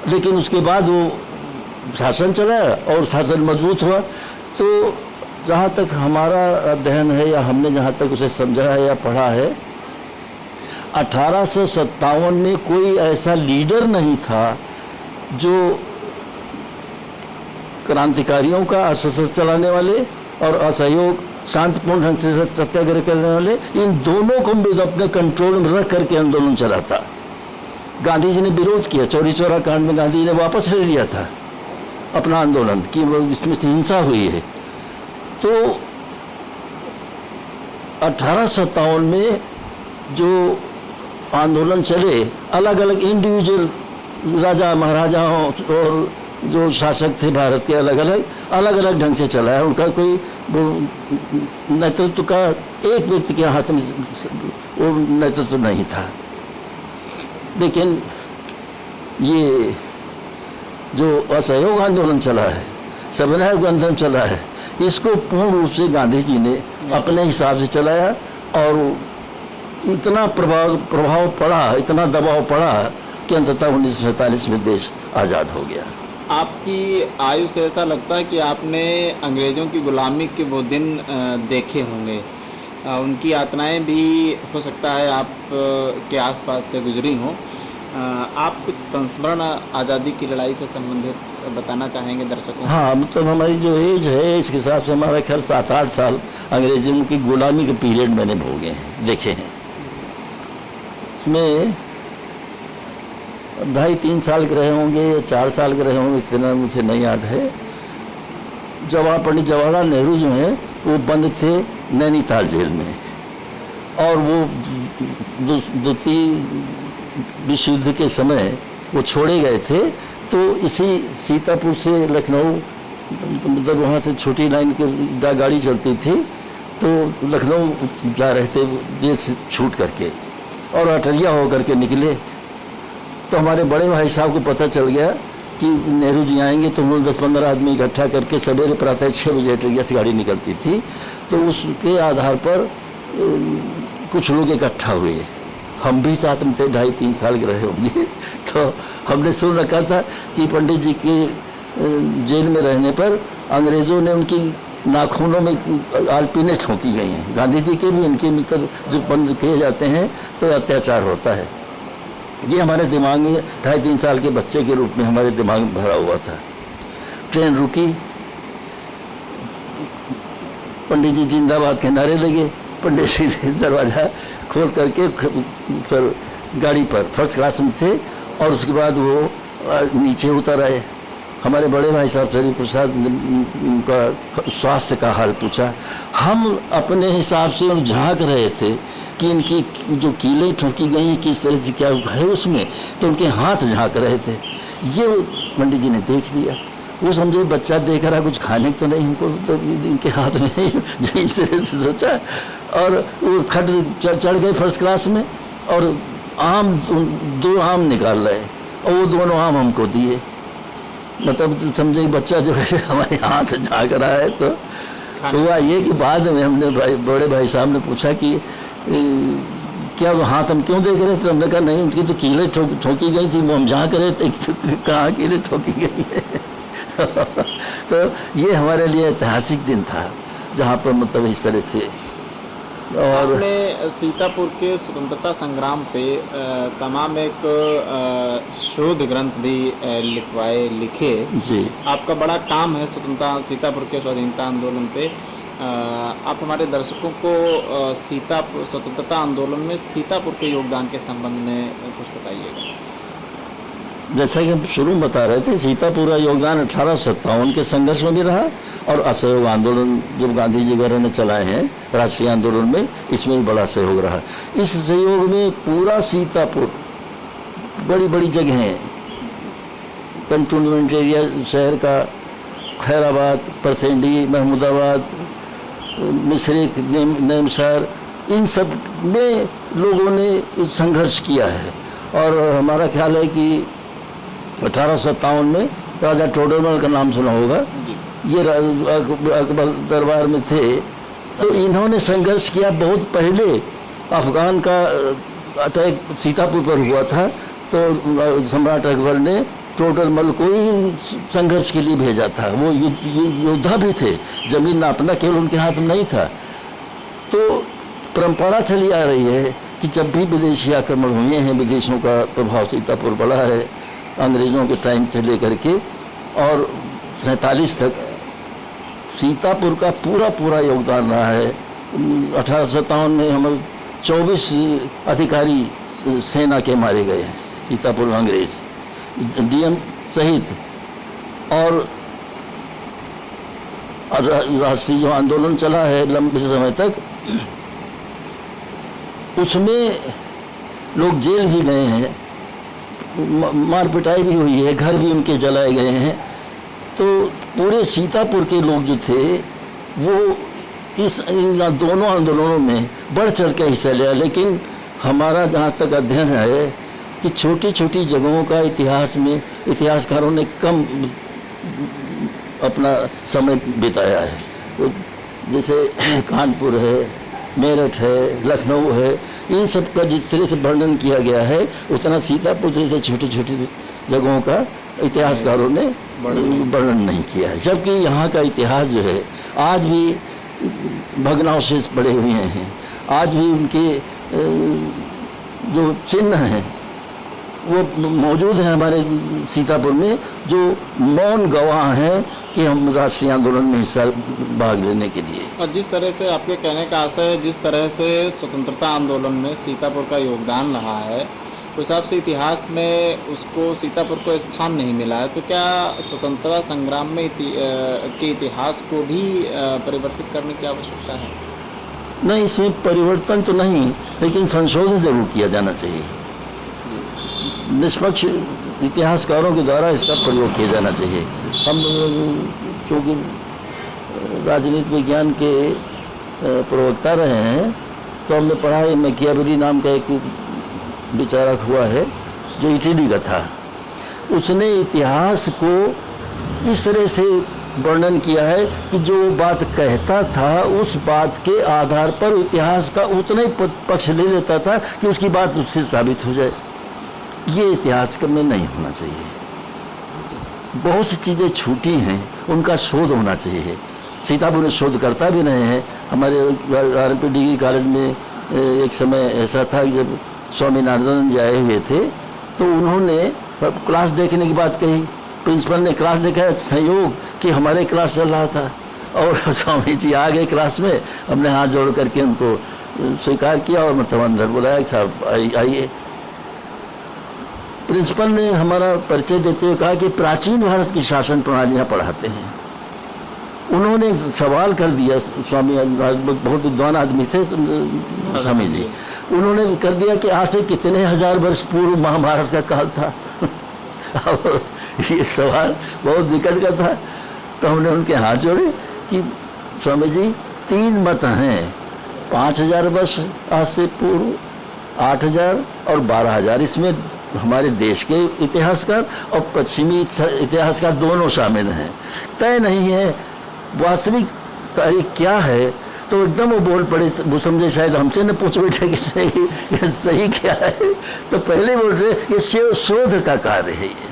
लेकिन उसके बाद वो शासन चला और शासन मजबूत हुआ। तो जहाँ तक हमारा अध्ययन है या हमने जहाँ तक उसे समझा है या पढ़ा है, 1857 में कोई ऐसा लीडर नहीं था जो क्रांतिकारियों का असशस्त्र चलाने वाले और असहयोग शांतिपूर्ण ढंग से सत्याग्रह करने वाले, इन दोनों को अपने कंट्रोल में रख करके आंदोलन चला था। गांधी जी ने विरोध किया, चौरी चौरा कांड में गांधी जी ने वापस ले लिया था अपना आंदोलन कि इसमें से हिंसा हुई है। तो 1857 में जो आंदोलन चले, अलग अलग इंडिविजुअल राजा महाराजाओं और जो शासक थे भारत के अलग अलग ढंग से चला है। उनका कोई नेतृत्व का एक व्यक्ति के हाथ में वो नेतृत्व नहीं था। लेकिन ये जो असहयोग आंदोलन चला है, सविनायक आंदोलन चला है, इसको पूर्ण रूप से गांधी जी ने अपने हिसाब से चलाया और इतना प्रभाव पड़ा, इतना दबाव पड़ा कि अंततः 1947 में देश आज़ाद हो गया। आपकी आयु से ऐसा लगता है कि आपने अंग्रेज़ों की गुलामी के वो दिन देखे होंगे, उनकी यातनाएं भी हो सकता है आप के आसपास से गुजरी हों। आप कुछ संस्मरण आज़ादी की लड़ाई से संबंधित बताना चाहेंगे दर्शकों? हाँ, मतलब हमारी जो एज है इसके हिसाब से हमारा ख्याल 7-8 साल अंग्रेज़ों की गुलामी के पीरियड मैंने भोगे हैं, देखे हैं। इसमें 2.5-3 साल के रहे होंगे या 4 साल के रहे होंगे, इतना मुझे नहीं याद है। पंडित जवाहरलाल नेहरू जो हैं वो बंद थे नैनीताल जेल में, और वो द्वितीय विश्व युद्ध के समय वो छोड़े गए थे। तो इसी सीतापुर से लखनऊ, मतलब वहाँ से छोटी लाइन की गाड़ी चलती थी, तो लखनऊ जा रहे थे जेल से छूट करके, और अटरिया होकर के निकले। तो हमारे बड़े भाई साहब को पता चल गया कि नेहरू जी आएंगे, तो उन्होंने 10-15 आदमी इकट्ठा करके सवेरे प्रातः 6 बजे अटरिया से गाड़ी निकलती थी। तो उसके आधार पर कुछ लोग इकट्ठा हुए, हम भी साथ में थे, 2.5-3 साल के रहे होंगे। तो हमने सुन रखा था कि पंडित जी के जेल में रहने पर अंग्रेज़ों ने उनकी नाखूनों में आलपीने ठोकी गई हैं। गांधी जी के भी इनके मित्र जो बंद किए जाते हैं तो अत्याचार होता है। ये हमारे दिमाग में 2.5-3 साल के बच्चे के रूप में हमारे दिमाग में भरा हुआ था। ट्रेन रुकी, पंडित जी जिंदाबाद के नारे लगे, पंडित जी ने दरवाज़ा खोल करके फिर गाड़ी पर फर्स्ट क्लास में थे, और उसके बाद वो नीचे उतर आए। हमारे बड़े भाई साहब शरीफ प्रसाद ने उनका स्वास्थ्य का हाल पूछा। हम अपने हिसाब से उन झांक रहे थे कि इनकी जो कीलें ठोकी गई किस तरह से क्या है उसमें, तो उनके हाथ झांक रहे थे। ये पंडित जी ने देख लिया, वो समझे बच्चा देख रहा, कुछ खाने को नहीं, हमको तो इनके हाथ में इस तरह से सोचा, और वो खट चढ़ गए फर्स्ट क्लास में, और आम 2 आम निकाल रहे, और वो दोनों आम हमको दिए। मतलब समझे बच्चा जो है हमारे हाथ झाँक रहा है। तो हुआ ये कि बाद में हमने बड़े भाई साहब ने पूछा कि क्या वो हाथ हम क्यों देख रहे थे? हमने कहा नहीं, उनकी तो कीलें ठोकी गई थी, वो हम झाँक रहे थे, कहाँ कीलें ठोकी गई है। तो ये हमारे लिए ऐतिहासिक दिन था, जहाँ पर मतलब इस तरह से। और आपने सीतापुर के स्वतंत्रता संग्राम पे तमाम एक शोध ग्रंथ भी लिखे जी। आपका बड़ा काम है स्वतंत्रता, सीतापुर के स्वाधीनता आंदोलन पे। आप हमारे दर्शकों को सीतापुर स्वतंत्रता आंदोलन में सीतापुर के योगदान के संबंध में कुछ बताइएगा। जैसा कि हम शुरू में बता रहे थे, सीतापुर का योगदान 1857 के संघर्ष में भी रहा, और असहयोग आंदोलन जो गांधी जी वगैरह ने चलाए हैं राष्ट्रीय आंदोलन में, इसमें भी बड़ा सहयोग रहा। इस सहयोग में पूरा सीतापुर, बड़ी बड़ी जगहें, कंटोनमेंट एरिया शहर का, खैराबाद, परसेंडी, महमूदाबाद, मिश्रिक, नेमशहर, इन सब में लोगों ने संघर्ष किया है। और हमारा ख्याल है कि 1857 में राजा टोडरमल का नाम सुना होगा, ये अकबर दरबार में थे। तो इन्होंने संघर्ष किया। बहुत पहले अफगान का अटैक सीतापुर पर हुआ था, तो सम्राट अकबर ने टोडरमल को ही संघर्ष के लिए भेजा था। वो योद्धा भी थे, जमीन नापना केवल उनके हाथ में नहीं था। तो परंपरा चली आ रही है कि जब भी विदेशी आक्रमण हुए हैं, विदेशों का प्रभाव सीतापुर बढ़ा है अंग्रेज़ों के टाइम से लेकर के, और 47 तक सीतापुर का पूरा योगदान रहा है। 1857 में हम 24 अधिकारी सेना के मारे गए हैं, सीतापुर अंग्रेज डीएम सहित। और राष्ट्रीय जो आंदोलन चला है लंबे समय तक, उसमें लोग जेल भी गए हैं, मार पिटाई भी हुई है, घर भी उनके जलाए गए हैं। तो पूरे सीतापुर के लोग जो थे वो इन दोनों आंदोलनों में बढ़ चढ़ के हिस्सा लिया। लेकिन हमारा जहाँ तक अध्ययन है कि छोटी छोटी जगहों का इतिहास में इतिहासकारों ने कम अपना समय बिताया है। जैसे कानपुर है, मेरठ है, लखनऊ है, इन सब का जिस तरह से वर्णन किया गया है उतना सीतापुर जैसे छोटी छोटी जगहों का इतिहासकारों ने वर्णन नहीं किया है। जबकि यहाँ का इतिहास जो है आज भी भग्नावशेष पड़े हुए हैं, आज भी उनके जो चिन्ह हैं वो मौजूद हैं हमारे सीतापुर में, जो मौन गवाह हैं कि हम राष्ट्रीय आंदोलन में हिस्सा भाग लेने के लिए। और जिस तरह से आपके कहने का आशय है, जिस तरह से स्वतंत्रता आंदोलन में सीतापुर का योगदान रहा है, उस हिसाब से इतिहास में उसको सीतापुर को स्थान नहीं मिला है, तो क्या स्वतंत्रता संग्राम में के इतिहास को भी परिवर्तित करने की आवश्यकता है? नहीं, इसमें परिवर्तन तो नहीं, लेकिन संशोधन जरूर किया जाना चाहिए। निष्पक्ष इतिहासकारों के द्वारा इसका प्रयोग किया जाना चाहिए। हम क्योंकि राजनीति विज्ञान के प्रवक्ता रहे हैं, तो हमने पढ़ा है मैकियावेली नाम का एक विचारक हुआ है जो इटली का था। उसने इतिहास को इस तरह से वर्णन किया है कि जो बात कहता था उस बात के आधार पर इतिहास का उतना ही पक्ष ले लेता था कि उसकी बात उससे साबित हो जाए। ये इतिहास में नहीं होना चाहिए। बहुत सी चीज़ें छूटी हैं, उनका शोध होना चाहिए। सीतापुर में शोधकर्ता भी रहे हैं। हमारे RP डिग्री कॉलेज में एक समय ऐसा था कि जब स्वामी नारायण जी आए हुए थे तो उन्होंने क्लास देखने की बात कही। प्रिंसिपल ने क्लास देखा, संयोग कि हमारे क्लास चल रहा था और स्वामी जी आ गए क्लास में। हमने हाथ जोड़ करके उनको स्वीकार किया और मतलब अंदर बुलाया, साहब आइए। प्रिंसिपल ने हमारा परिचय देते हुए कहा कि प्राचीन भारत की शासन प्रणालियाँ पढ़ाते हैं। उन्होंने सवाल कर दिया, स्वामी बहुत विद्वान आदमी थे स्वामी जी, उन्होंने कर दिया कि आज से कितने हजार वर्ष पूर्व महाभारत का काल था। और ये सवाल बहुत निकट का था। तो हमने उनके हाथ जोड़े कि स्वामी जी 3 मत हैं, 5000 वर्ष आज से पूर्व, 8000 और 12000। इसमें हमारे देश के इतिहासकार और पश्चिमी इतिहासकार दोनों शामिल हैं। तय नहीं है वास्तविक तारीख क्या है, तो एकदम वो बोल पड़े। वो समझे शायद हमसे न पूछ बैठे कि सही क्या है, तो पहले बोल रहे ये शोध का कार्य है, ये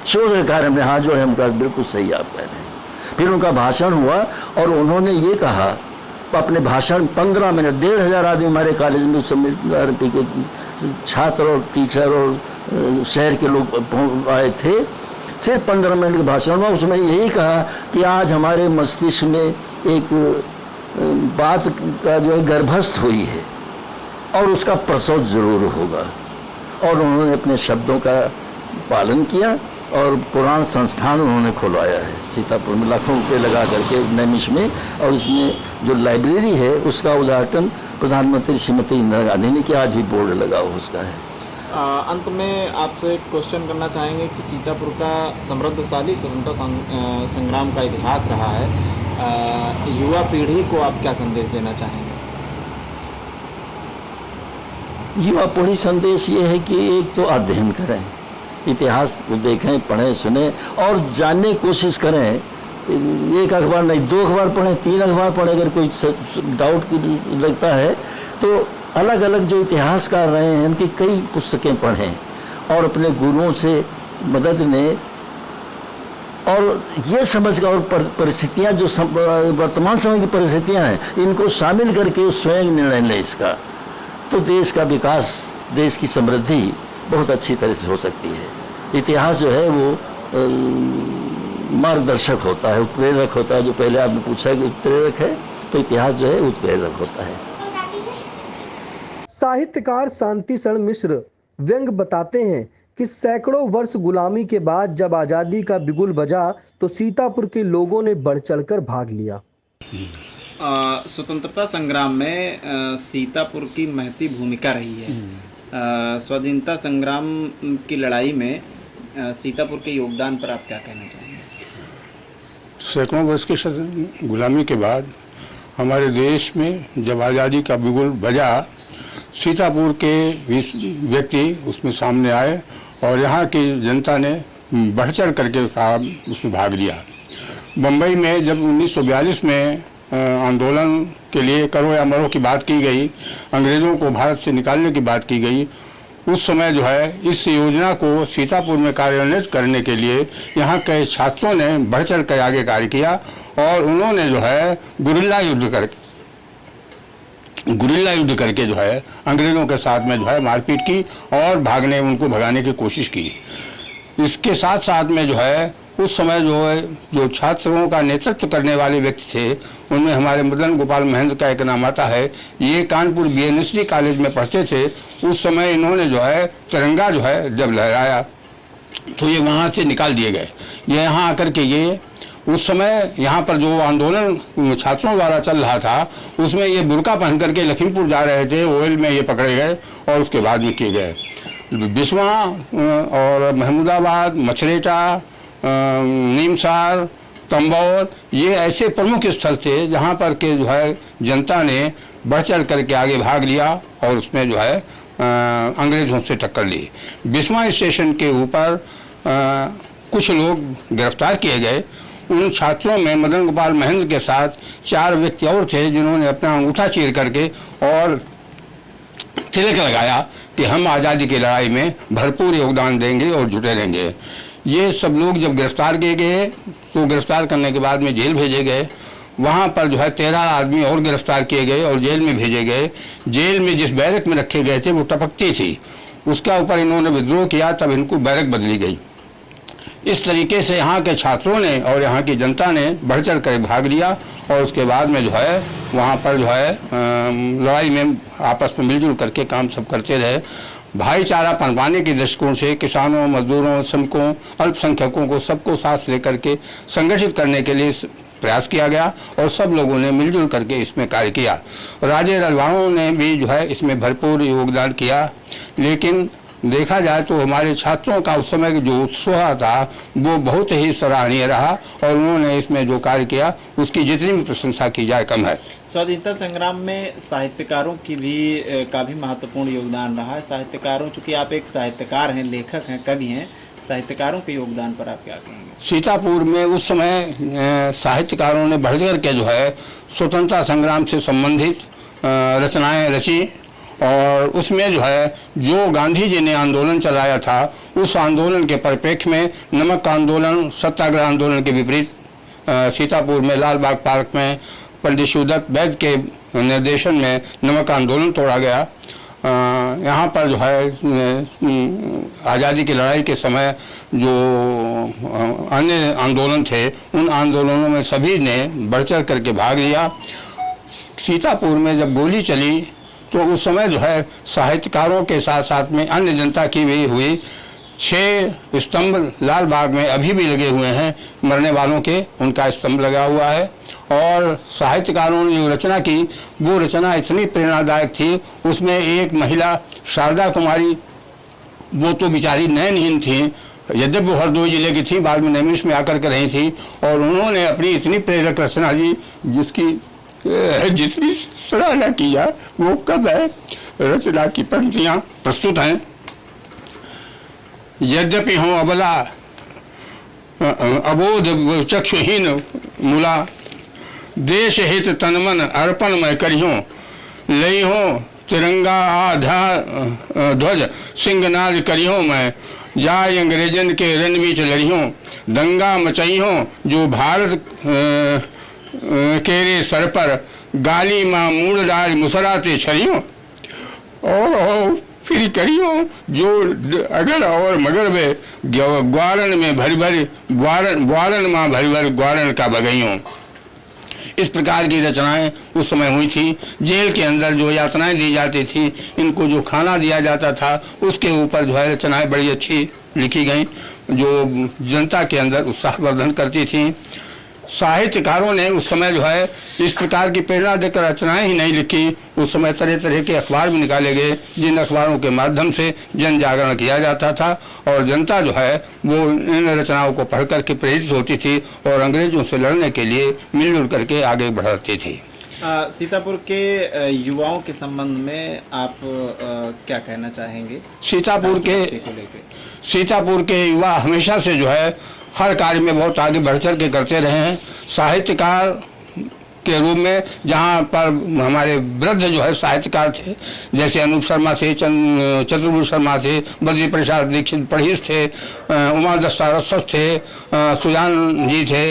शोध का कार्य। हमने हाथ जोड़े, हम कहा बिल्कुल सही आप कह रहे हैं। फिर उनका भाषण हुआ और उन्होंने ये कहा अपने भाषण 15 मिनट, 1500 आदमी हमारे कॉलेज में उस समय RP के छात्र और टीचर और शहर के लोग आए थे। सिर्फ 15 मिनट का भाषण हुआ, उसमें यही कहा कि आज हमारे मस्तिष्क में एक बात का जो है गर्भस्थ हुई है और उसका प्रसव जरूर होगा। और उन्होंने अपने शब्दों का पालन किया और पुराण संस्थान उन्होंने खुलवाया है सीतापुर में, लाखों रुपये लगा करके नैमिष में। और उसमें जो लाइब्रेरी है उसका उद्घाटन प्रधानमंत्री श्रीमती इंदिरा गांधी ने किया, आज भी बोर्ड लगा हुआ उसका है। अंत में आपसे एक क्वेश्चन करना चाहेंगे कि सीतापुर का समृद्धशाली स्वतंत्रता संग्राम का इतिहास रहा है, युवा पीढ़ी को आप क्या संदेश देना चाहेंगे? युवा पीढ़ी संदेश ये है कि एक तो अध्ययन करें, इतिहास को देखें, पढ़ें, सुने और जानने की कोशिश करें। एक अखबार नहीं, 2 अखबार पढ़ें, 3 अखबार पढ़ें। अगर कोई डाउट लगता है तो अलग अलग जो इतिहासकार रहे हैं उनकी कई पुस्तकें पढ़ें और अपने गुरुओं से मदद लें। और ये समझ कर और परिस्थितियाँ जो वर्तमान समय की परिस्थितियाँ हैं इनको शामिल करके स्वयं निर्णय लें इसका, तो देश का विकास, देश की समृद्धि बहुत अच्छी तरह से हो सकती है। इतिहास जो है वो मार्गदर्शक होता है, उत्प्रेरक होता है। जो पहले आपने पूछा कि उत्प्रेरक है, तो इतिहास जो है उत्प्रेरक होता है। साहित्यकार शांति शरण मिश्र व्यंग बताते हैं कि सैकड़ों वर्ष गुलामी के बाद जब आज़ादी का बिगुल बजा तो सीतापुर के लोगों ने बढ़ चढ़कर भाग लिया। स्वतंत्रता संग्राम में सीतापुर की महती भूमिका रही है। स्वाधीनता संग्राम की लड़ाई में सीतापुर के योगदान पर आप क्या कहना चाहेंगे? सैकड़ों वर्ष के गुलामी के बाद हमारे देश में जब आज़ादी का बिगुल बजा, सीतापुर के व्यक्ति उसमें सामने आए और यहाँ की जनता ने बढ़ चढ़ करके उसमें भाग लिया। बम्बई में जब 1942 में आंदोलन के लिए करो या मरो की बात की गई, अंग्रेज़ों को भारत से निकालने की बात की गई, उस समय जो है इस योजना को सीतापुर में कार्यान्वित करने के लिए यहाँ के छात्रों ने बढ़ चढ़ कर आगे कार्य किया और उन्होंने जो है गुरिल्ला युद्ध करके जो है अंग्रेज़ों के साथ में जो है मारपीट की और उनको भगाने की कोशिश की। इसके साथ साथ में जो है उस समय जो छात्रों का नेतृत्व करने वाले व्यक्ति थे, उनमें हमारे मदन गोपाल महेंद्र का एक नाम आता है। ये कानपुर BNSD कॉलेज में पढ़ते थे। उस समय इन्होंने जो है तिरंगा जो है जब लहराया तो ये वहाँ से निकाल दिए गए। ये यहाँ आकर के ये उस समय यहाँ पर जो आंदोलन छात्रों द्वारा चल रहा था उसमें ये बुर्का पहन करके लखीमपुर जा रहे थे, ओयल में ये पकड़े गए और उसके बाद में किए गए। बिस्वा और महमूदाबाद, मछरेटा, नीमसार, तंबौर, ये ऐसे प्रमुख स्थल थे जहाँ पर के जो है जनता ने बढ़ चढ़ करके आगे भाग लिया और उसमें जो है अंग्रेज़ों से टक्कर ली। बिस्वा स्टेशन के ऊपर कुछ लोग गिरफ्तार किए गए। उन छात्रों में मदन गोपाल महेंद्र के साथ 4 व्यक्ति और थे जिन्होंने अपना अंगूठा चीर करके और तिलक लगाया कि हम आज़ादी की लड़ाई में भरपूर योगदान देंगे और जुटे रहेंगे। ये सब लोग जब गिरफ्तार किए गए तो गिरफ्तार करने के बाद में जेल भेजे गए। वहाँ पर जो है 13 आदमी और गिरफ्तार किए गए और जेल में भेजे गए। जेल में जिस बैरक में रखे गए थे वो टपकती थी, उसका ऊपर इन्होंने विद्रोह किया, तब इनको बैरक बदली गई। इस तरीके से यहाँ के छात्रों ने और यहाँ की जनता ने बढ़ चढ़ कर भाग लिया और उसके बाद में जो है वहाँ पर जो है लड़ाई में आपस में मिलजुल करके काम सब करते रहे। भाईचारा पनपाने के दृष्टिकोण से किसानों, मजदूरों, श्रमिकों, अल्पसंख्यकों को सबको साथ लेकर के संगठित करने के लिए प्रयास किया गया और सब लोगों ने मिलजुल करके इसमें कार्य किया। राजे रजवाड़ों ने भी जो है इसमें भरपूर योगदान किया। लेकिन देखा जाए तो हमारे छात्रों का उस समय जो उत्साह था वो बहुत ही सराहनीय रहा और उन्होंने इसमें जो कार्य किया उसकी जितनी भी प्रशंसा की जाए कम है। स्वाधीनता संग्राम में साहित्यकारों की का भी महत्वपूर्ण योगदान रहा है। साहित्यकारों, चूँकि आप एक साहित्यकार हैं, लेखक हैं, कवि हैं, साहित्यकारों के योगदान पर आप क्या कहेंगे? सीतापुर में उस समय साहित्यकारों ने बढ़ चढ़ के जो है स्वतंत्रता संग्राम से संबंधित रचनाएं रची और उसमें जो है जो गांधी जी ने आंदोलन चलाया था उस आंदोलन के परिप्रेक्ष्य में नमक आंदोलन, सत्याग्रह आंदोलन के विपरीत सीतापुर में लाल बाग पार्क में पंडित शिवदत्त वैद्य के निर्देशन में नमक आंदोलन तोड़ा गया। यहाँ पर जो है आज़ादी की लड़ाई के समय जो अन्य आंदोलन थे उन आंदोलनों में सभी ने बढ़ चढ़ करके भाग लिया। सीतापुर में जब गोली चली तो उस समय जो है साहित्यकारों के साथ साथ में अन्य जनता की भी हुई। 6 स्तंभ लाल बाग में अभी भी लगे हुए हैं मरने वालों के, उनका स्तंभ लगा हुआ है। और साहित्यकारों ने जो रचना की वो रचना इतनी प्रेरणादायक थी। उसमें एक महिला शारदा कुमारी, वो तो बेचारी नयनहीन थी, यद्यपि वो हरदोई जिले की थी, बाद में नैमिष में आकर के रही थी और उन्होंने अपनी इतनी प्रेरक रचना दी जितनी सराहना की जाए वो कब है। रचना की पंक्तियाँ प्रस्तुत हैं। यद्यपि हम अबला अबोध चक्षुहीन मूला, देश हित तनमन अर्पण मैं करियों, लई हो तिरंगा आधा ध्वज सिंहनाद करियों मैं, जाय अंग्रेजन के रण बीच लड़ियों, दंगा मचइयों जो भारत केरे सर पर, गाली माँ मूड़ डाल मुसराते छड़ियों। और फिर करियो जो अगर और मगर में ग्वारन में भरी भरी ग्वारन माँ भरी भरी ग्वारन का बगइयों, इस प्रकार की रचनाएं उस समय हुई थी। जेल के अंदर जो यातनाएं दी जाती थी, इनको जो खाना दिया जाता था, उसके ऊपर जो है रचनाएं बड़ी अच्छी लिखी गई जो जनता के अंदर उत्साहवर्धन करती थी। साहित्यकारों ने उस समय जो है इस प्रकार की प्रेरणा देकर रचनाएं ही नहीं लिखी, उस समय तरह तरह के अखबार भी निकाले गए जिन अखबारों के माध्यम से जन जागरण किया जाता था और जनता जो है वो इन रचनाओं को पढ़ करके प्रेरित होती थी और अंग्रेजों से लड़ने के लिए मिलजुल करके आगे बढ़ती थी। सीतापुर के युवाओं के संबंध में आप क्या कहना चाहेंगे? सीतापुर के युवा हमेशा से जो है हर कार्य में बहुत आगे बढ़ चढ़ के करते रहे हैं। साहित्यकार के रूप में जहाँ पर हमारे वृद्ध जो है साहित्यकार थे, जैसे अनूप शर्मा थे, चतुर्भुज शर्मा थे, बद्री प्रसाद दीक्षित पढ़ीस थे, उमा दस्ता रसस थे, सुजान जी थे,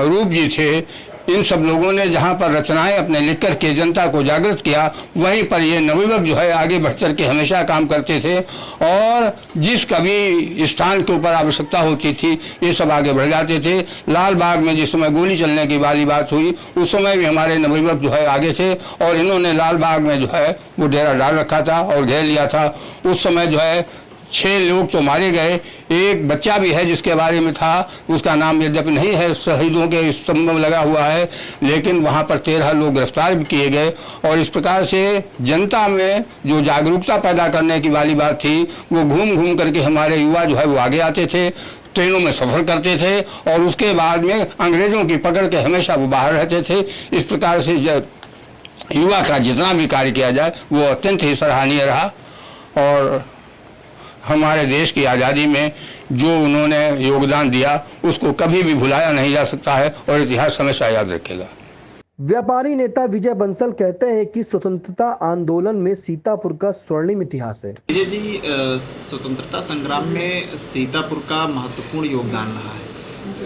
रूप जी थे, इन सब लोगों ने जहाँ पर रचनाएं अपने लिख कर के जनता को जागृत किया, वहीं पर ये नवयुवक जो है आगे बढ़ चढ़ के हमेशा काम करते थे और जिस कभी स्थान के ऊपर आवश्यकता होती थी ये सब आगे बढ़ जाते थे। लाल बाग में जिस समय गोली चलने की वाली बात हुई उस समय भी हमारे नवयुवक जो है आगे थे और इन्होंने लाल बाग में जो है वो डेरा डाल रखा था और घेर लिया था। उस समय जो है 6 लोग तो मारे गए, एक बच्चा भी है जिसके बारे में था, उसका नाम यद्यपि नहीं है, शहीदों के स्तंभ में लगा हुआ है, लेकिन वहाँ पर 13 लोग गिरफ्तार भी किए गए। और इस प्रकार से जनता में जो जागरूकता पैदा करने की वाली बात थी वो घूम घूम करके हमारे युवा जो है वो आगे आते थे, ट्रेनों में सफ़र करते थे और उसके बाद में अंग्रेज़ों की पकड़ के हमेशा वो बाहर रहते थे। इस प्रकार से युवा का जितना भी कार्य किया जाए वो अत्यंत ही सराहनीय रहा और हमारे देश की आज़ादी में जो उन्होंने योगदान दिया उसको कभी भी भुलाया नहीं जा सकता है और इतिहास हमेशा याद रखेगा। व्यापारी नेता विजय बंसल कहते हैं कि स्वतंत्रता आंदोलन में सीतापुर का स्वर्णिम इतिहास है। विजय जी, स्वतंत्रता संग्राम में सीतापुर का महत्वपूर्ण योगदान रहा है,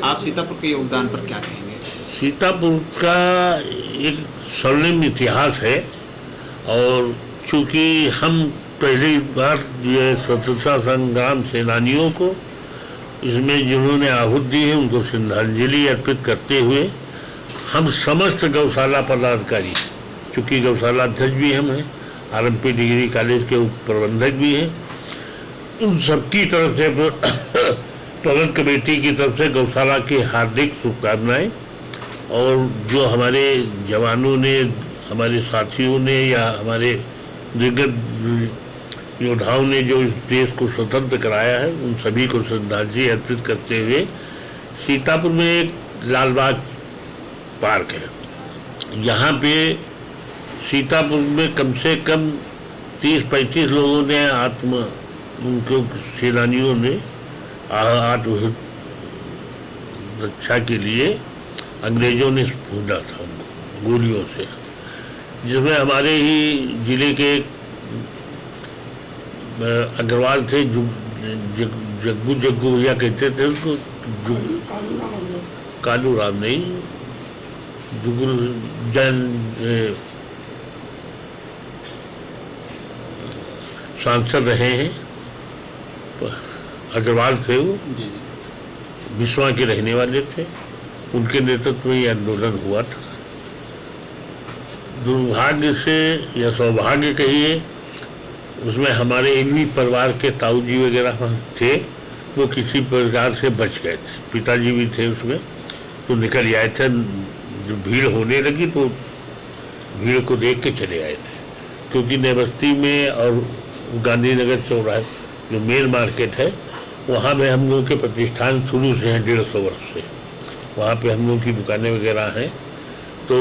आप सीतापुर के योगदान पर क्या कहेंगे? सीतापुर का एक स्वर्णिम इतिहास है और चूँकि हम पहली बार ये स्वतंत्रता संग्राम सेनानियों को इसमें जिन्होंने आहूति दी है उनको श्रद्धांजलि अर्पित करते हुए हम समस्त गौशाला पदाधिकारी, चूँकि गौशाला अध्यक्ष भी हम हैं, आरएमपी डिग्री कॉलेज के उप प्रबंधक भी हैं, उन सबकी तरफ से प्रबंध कमेटी की तरफ से गौशाला की हार्दिक शुभकामनाएं। और जो हमारे जवानों ने, हमारे साथियों ने या हमारे दिग्गज योद्धाओं ने जो इस देश को स्वतंत्र कराया है उन सभी को श्रद्धांजलि अर्पित करते हुए सीतापुर में एक लालबाग पार्क है। यहाँ पे सीतापुर में कम से कम 30-35 लोगों ने उनको सेनानियों ने आत्म रक्षा के लिए अंग्रेजों ने ढूंढा था उनको गोलियों से, जिसमें हमारे ही जिले के अग्रवाल थे, जग्गू भैया कहते थे उसको, कालू राम नहीं, सांसद रहे हैं, अग्रवाल थे वो, बिस्वा के रहने वाले थे, उनके नेतृत्व में ये आंदोलन हुआ था। दुर्भाग्य से या सौभाग्य कहिए उसमें हमारे इन्हीं परिवार के ताऊ जी वगैरह थे, वो किसी प्रकार से बच गए थे, पिताजी भी थे उसमें, तो निकल आए थे। जो भीड़ होने लगी तो भीड़ को देख के चले आए थे, क्योंकि नेबस्ती में और गांधीनगर चौराहे जो मेन मार्केट है वहाँ पे हम लोगों के प्रतिष्ठान शुरू से हैं, 150 वर्ष से वहाँ पे हम लोगों की दुकानें वगैरह हैं। तो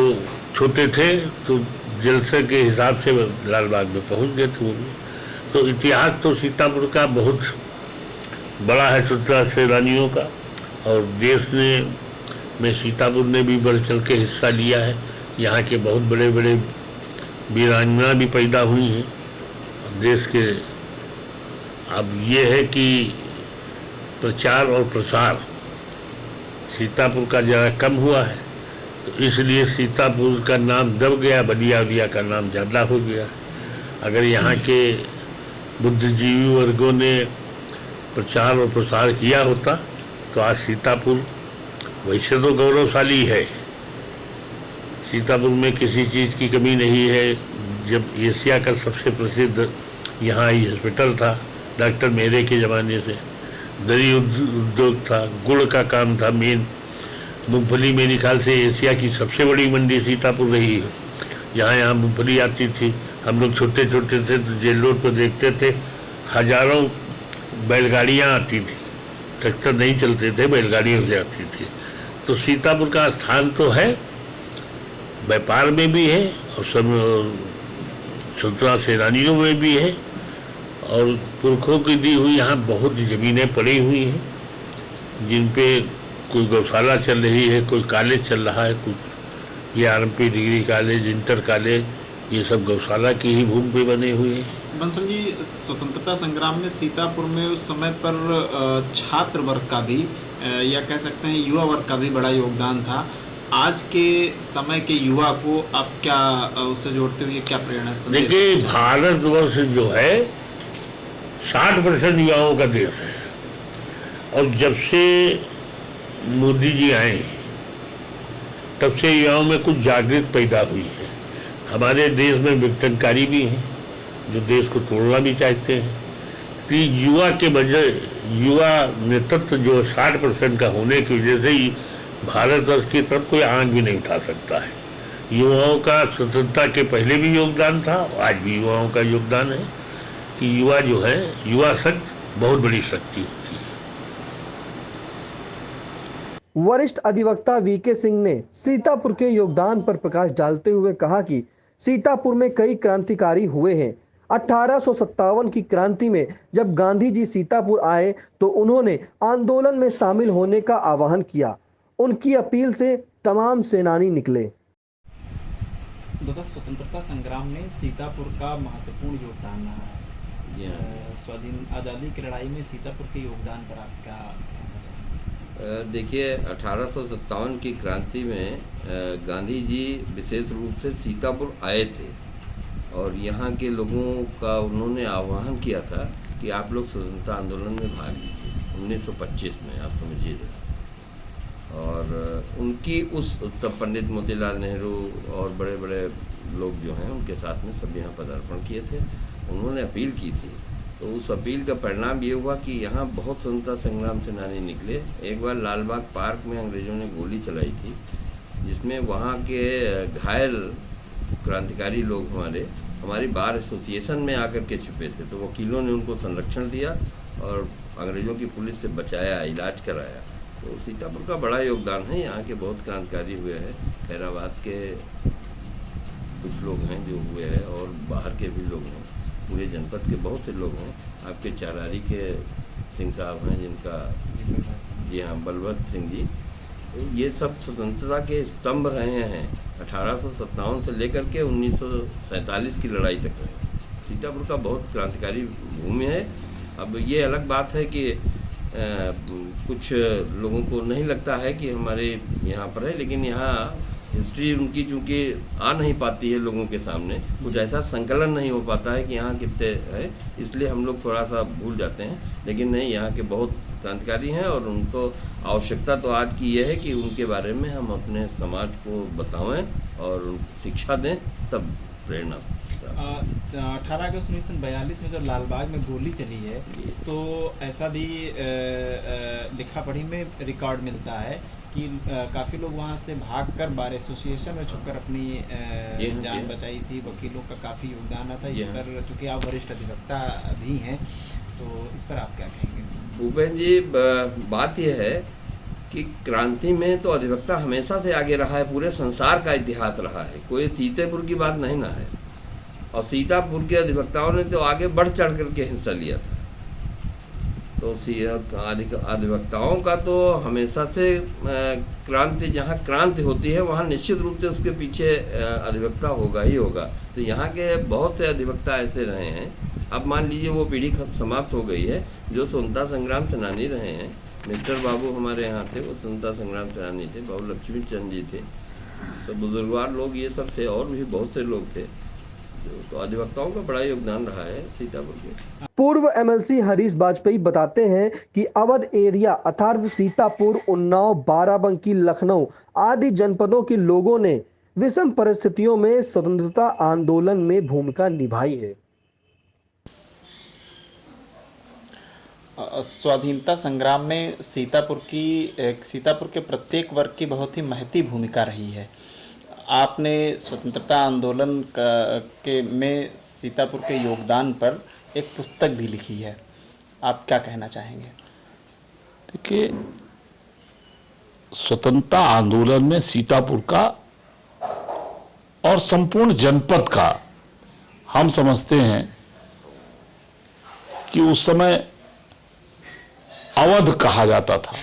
छोटे थे तो जलसे के हिसाब से लालबाग में पहुँच गए थे वो भी। तो इतिहास तो सीतापुर का बहुत बड़ा है स्वतंत्रता सेनानियों का, और देश में सीतापुर ने भी बढ़ चढ़ के हिस्सा लिया है। यहाँ के बहुत बड़े बड़े वीरांगना भी पैदा हुई हैं देश के। अब ये है कि प्रचार और प्रसार सीतापुर का ज़रा कम हुआ है, तो इसलिए सीतापुर का नाम दब गया, बलिया का नाम ज़्यादा हो गया। अगर यहाँ के बुद्धिजीवी वर्गों ने प्रचार और प्रसार किया होता तो आज सीतापुर वैसे तो गौरवशाली है। सीतापुर में किसी चीज़ की कमी नहीं है। जब एशिया का सबसे प्रसिद्ध यहाँ आई हॉस्पिटल था डॉक्टर मेरे के ज़माने से, दरी उद्योग था, गुड़ का काम था मेन, मूंगफली मेरे ख्याल से एशिया की सबसे बड़ी मंडी सीतापुर रही है। यहाँ मूंगफली आती थी, हम लोग छोटे छोटे थे तो जेल रोड पर देखते थे हजारों बैलगाड़ियाँ आती थी, ट्रैक्टर नहीं चलते थे, बैलगाड़ियों से आती थी। तो सीतापुर का स्थान तो है, व्यापार में भी है और स्वतंत्रता सेनानियों में भी है, और पुरखों की दी हुई यहाँ बहुत ज़मीनें पड़ी हुई हैं जिन पे कोई गौशाला चल रही है, कोई कॉलेज चल रहा है, कुछ ये RMP degree college, inter college, ये सब गौशाला की ही भूमि पे बने हुए हैं। बंसल जी, स्वतंत्रता संग्राम में सीतापुर में उस समय पर छात्र वर्ग का भी या कह सकते हैं युवा वर्ग का भी बड़ा योगदान था। आज के समय के युवा को आप क्या उससे जोड़ते हुए क्या प्रेरणा? देखिए, भारतवर्ष जो है 60% युवाओं का देश है, और जब से मोदी जी आए तब से युवाओं में कुछ जागृति पैदा हुई है। हमारे देश में विघटनकारी भी हैं जो देश को तोड़ना भी चाहते हैं। कि युवा के बजाय युवा नेतृत्व जो 60% का होने की वजह से ही भारतवर्ष की तरफ कोई आंख भी नहीं उठा सकता है। युवाओं का स्वतंत्रता के पहले भी योगदान था, आज भी युवाओं का योगदान है कि युवा जो है, युवा शक्ति बहुत बड़ी शक्ति होती है। वरिष्ठ अधिवक्ता वीके सिंह ने सीतापुर के योगदान पर प्रकाश डालते हुए कहा कि सीतापुर में कई क्रांतिकारी हुए हैं। 1857 की क्रांति में जब गांधी जी सीतापुर आए तो उन्होंने आंदोलन में शामिल होने का आह्वान किया। उनकी अपील से तमाम सेनानी निकले। दादा, स्वतंत्रता संग्राम में सीतापुर का महत्वपूर्ण योगदान रहा है। स्वाधीन आज़ादी की लड़ाई में सीतापुर के योगदान पर आप क्या कहना चाहेंगे? देखिए, 1857 की क्रांति में गांधी जी विशेष रूप से सीतापुर आए थे और यहाँ के लोगों का उन्होंने आह्वान किया था कि आप लोग स्वतंत्रता आंदोलन में भाग लीजिए 1925 में, आप समझिए। और उनकी उस तब पंडित मोतीलाल नेहरू और बड़े बड़े लोग जो हैं उनके साथ में सब यहाँ पदार्पण किए थे। उन्होंने अपील की थी, तो उस अपील का परिणाम ये हुआ कि यहाँ बहुत स्वतंत्रता संग्राम सेनानी निकले। एक बार लालबाग पार्क में अंग्रेज़ों ने गोली चलाई थी, जिसमें वहाँ के घायल क्रांतिकारी लोग हमारी बार एसोसिएशन में आकर के छुपे थे, तो वकीलों ने उनको संरक्षण दिया और अंग्रेज़ों की पुलिस से बचाया, इलाज कराया। तो सीतापुर का बड़ा योगदान है। यहाँ के बहुत क्रांतिकारी हुए हैं, खैराबाद के कुछ लोग हैं जो हुए हैं और बाहर के भी लोग हैं, पूरे जनपद के बहुत से लोग हैं। आपके चारारी के सिंह साहब हैं जिनका, जी हाँ, बलवंत सिंह जी, तो ये सब स्वतंत्रता के स्तंभ रहे हैं 1857 से लेकर के 1947 की लड़ाई तक रहे। सीतापुर का बहुत क्रांतिकारी भूमि है। अब ये अलग बात है कि कुछ लोगों को नहीं लगता है कि हमारे यहाँ पर है, लेकिन यहाँ हिस्ट्री उनकी चूँकि आ नहीं पाती है लोगों के सामने, कुछ ऐसा संकलन नहीं हो पाता है कि यहाँ कितने है, इसलिए हम लोग थोड़ा सा भूल जाते हैं। लेकिन नहीं, यहाँ के बहुत क्रांतिकारी हैं और उनको आवश्यकता तो आज की ये है कि उनके बारे में हम अपने समाज को बताएं और शिक्षा दें, तब प्रेरणा। 18 अगस्त 1942 में जो लालबाग में गोली चली है, तो ऐसा भी लिखा पढ़ी में रिकॉर्ड मिलता है कि काफ़ी लोग वहाँ से भागकर बार एसोसिएशन में छुपकर अपनी जान बचाई थी। वकीलों का काफ़ी योगदान आता है इस पर, चूँकि आप वरिष्ठ अधिवक्ता भी हैं, तो इस पर आप क्या कहेंगे? भूपेन जी, बात यह है कि क्रांति में तो अधिवक्ता हमेशा से आगे रहा है, पूरे संसार का इतिहास रहा है, कोई सीतापुर की बात नहीं ना है। और सीतापुर के अधिवक्ताओं ने तो आगे बढ़ चढ़ करके हिस्सा लिया था। तो अधिवक्ताओं का तो हमेशा से क्रांति, जहाँ क्रांति होती है वहाँ निश्चित रूप से उसके पीछे अधिवक्ता होगा ही होगा। तो यहाँ के बहुत से अधिवक्ता ऐसे रहे हैं। अब मान लीजिए वो पीढ़ी समाप्त हो गई है जो स्वतंत्रता संग्राम सेनानी रहे हैं। मिस्टर बाबू हमारे यहाँ थे, वो स्वतंत्रता संग्राम सेनानी थे। बाबू लक्ष्मी चंद जी थे, सब बुजुर्गवार लोग ये सब थे, और भी बहुत से लोग थे तो अधिवक्ताओं का बड़ा योगदान रहा है सीतापुर के। पूर्व एमएलसी हरीश वाजपेयी बताते हैं कि अवध एरिया अर्थात सीतापुर, उन्नाव, बाराबंकी, लखनऊ आदि जनपदों के लोगों ने विषम परिस्थितियों में स्वतंत्रता आंदोलन में भूमिका निभाई है। स्वाधीनता संग्राम में सीतापुर के प्रत्येक वर्ग की बहुत ही महती भूमिका रही है। आपने स्वतंत्रता आंदोलन में सीतापुर के योगदान पर एक पुस्तक भी लिखी है, आप क्या कहना चाहेंगे? देखिए, स्वतंत्रता आंदोलन में सीतापुर का और संपूर्ण जनपद का हम समझते हैं कि उस समय अवध कहा जाता था।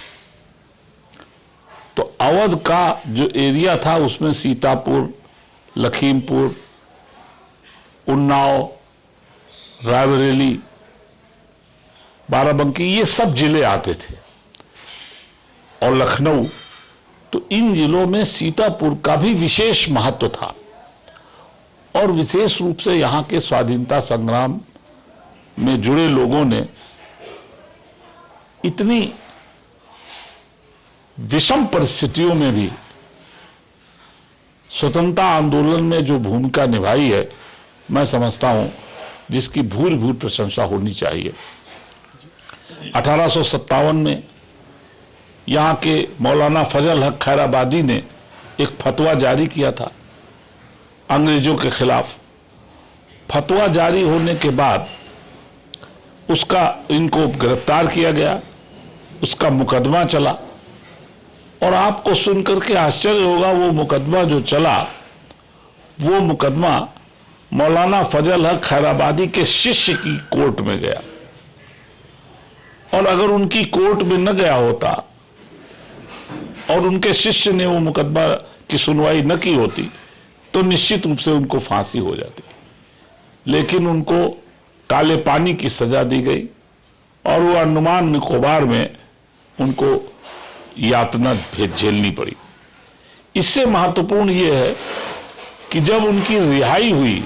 तो अवध का जो एरिया था उसमें सीतापुर, लखीमपुर, उन्नाव, रायबरेली, बाराबंकी ये सब जिले आते थे और लखनऊ। तो इन जिलों में सीतापुर का भी विशेष महत्व था और विशेष रूप से यहाँ के स्वाधीनता संग्राम में जुड़े लोगों ने इतनी विषम परिस्थितियों में भी स्वतंत्रता आंदोलन में जो भूमिका निभाई है, मैं समझता हूं जिसकी भूरि भूरि प्रशंसा होनी चाहिए। 1857 में यहाँ के मौलाना फजल हक खैराबादी ने एक फतवा जारी किया था अंग्रेजों के खिलाफ। फतवा जारी होने के बाद उसका इनको गिरफ्तार किया गया, उसका मुकदमा चला और आपको सुनकर के आश्चर्य होगा, वो मुकदमा जो चला वो मुकदमा मौलाना फजल हक खैराबादी के शिष्य की कोर्ट में गया। और अगर उनकी कोर्ट में न गया होता और उनके शिष्य ने वो मुकदमा की सुनवाई न की होती तो निश्चित रूप से उनको फांसी हो जाती। लेकिन उनको काले पानी की सजा दी गई और वो अंडमान निकोबार में उनको यातना झेलनी पड़ी। इससे महत्वपूर्ण ये है कि जब उनकी रिहाई हुई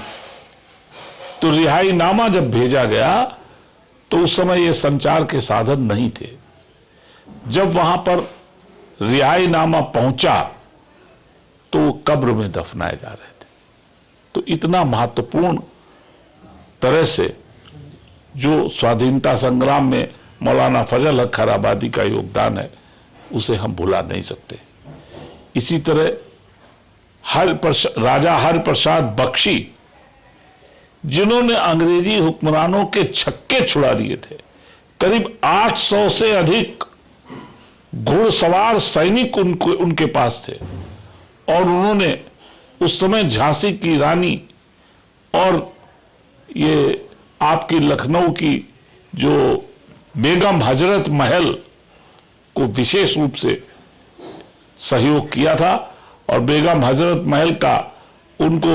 तो रिहाई नामा जब भेजा गया तो उस समय ये संचार के साधन नहीं थे। जब वहां पर रिहाई नामा पहुंचा तो वो कब्र में दफनाए जा रहे थे। तो इतना महत्वपूर्ण तरह से जो स्वाधीनता संग्राम में मौलाना फजल हक खैराबादी का योगदान है उसे हम भुला नहीं सकते। इसी तरह राजा हरिप्रसाद बख्शी जिन्होंने अंग्रेजी हुक्मरानों के छक्के छुड़ा दिए थे, करीब 800 से अधिक घुड़सवार सैनिक उनके पास थे और उन्होंने उस समय झांसी की रानी और ये आपकी लखनऊ की जो बेगम हजरत महल को विशेष रूप से सहयोग किया था और बेगम हजरत महल का उनको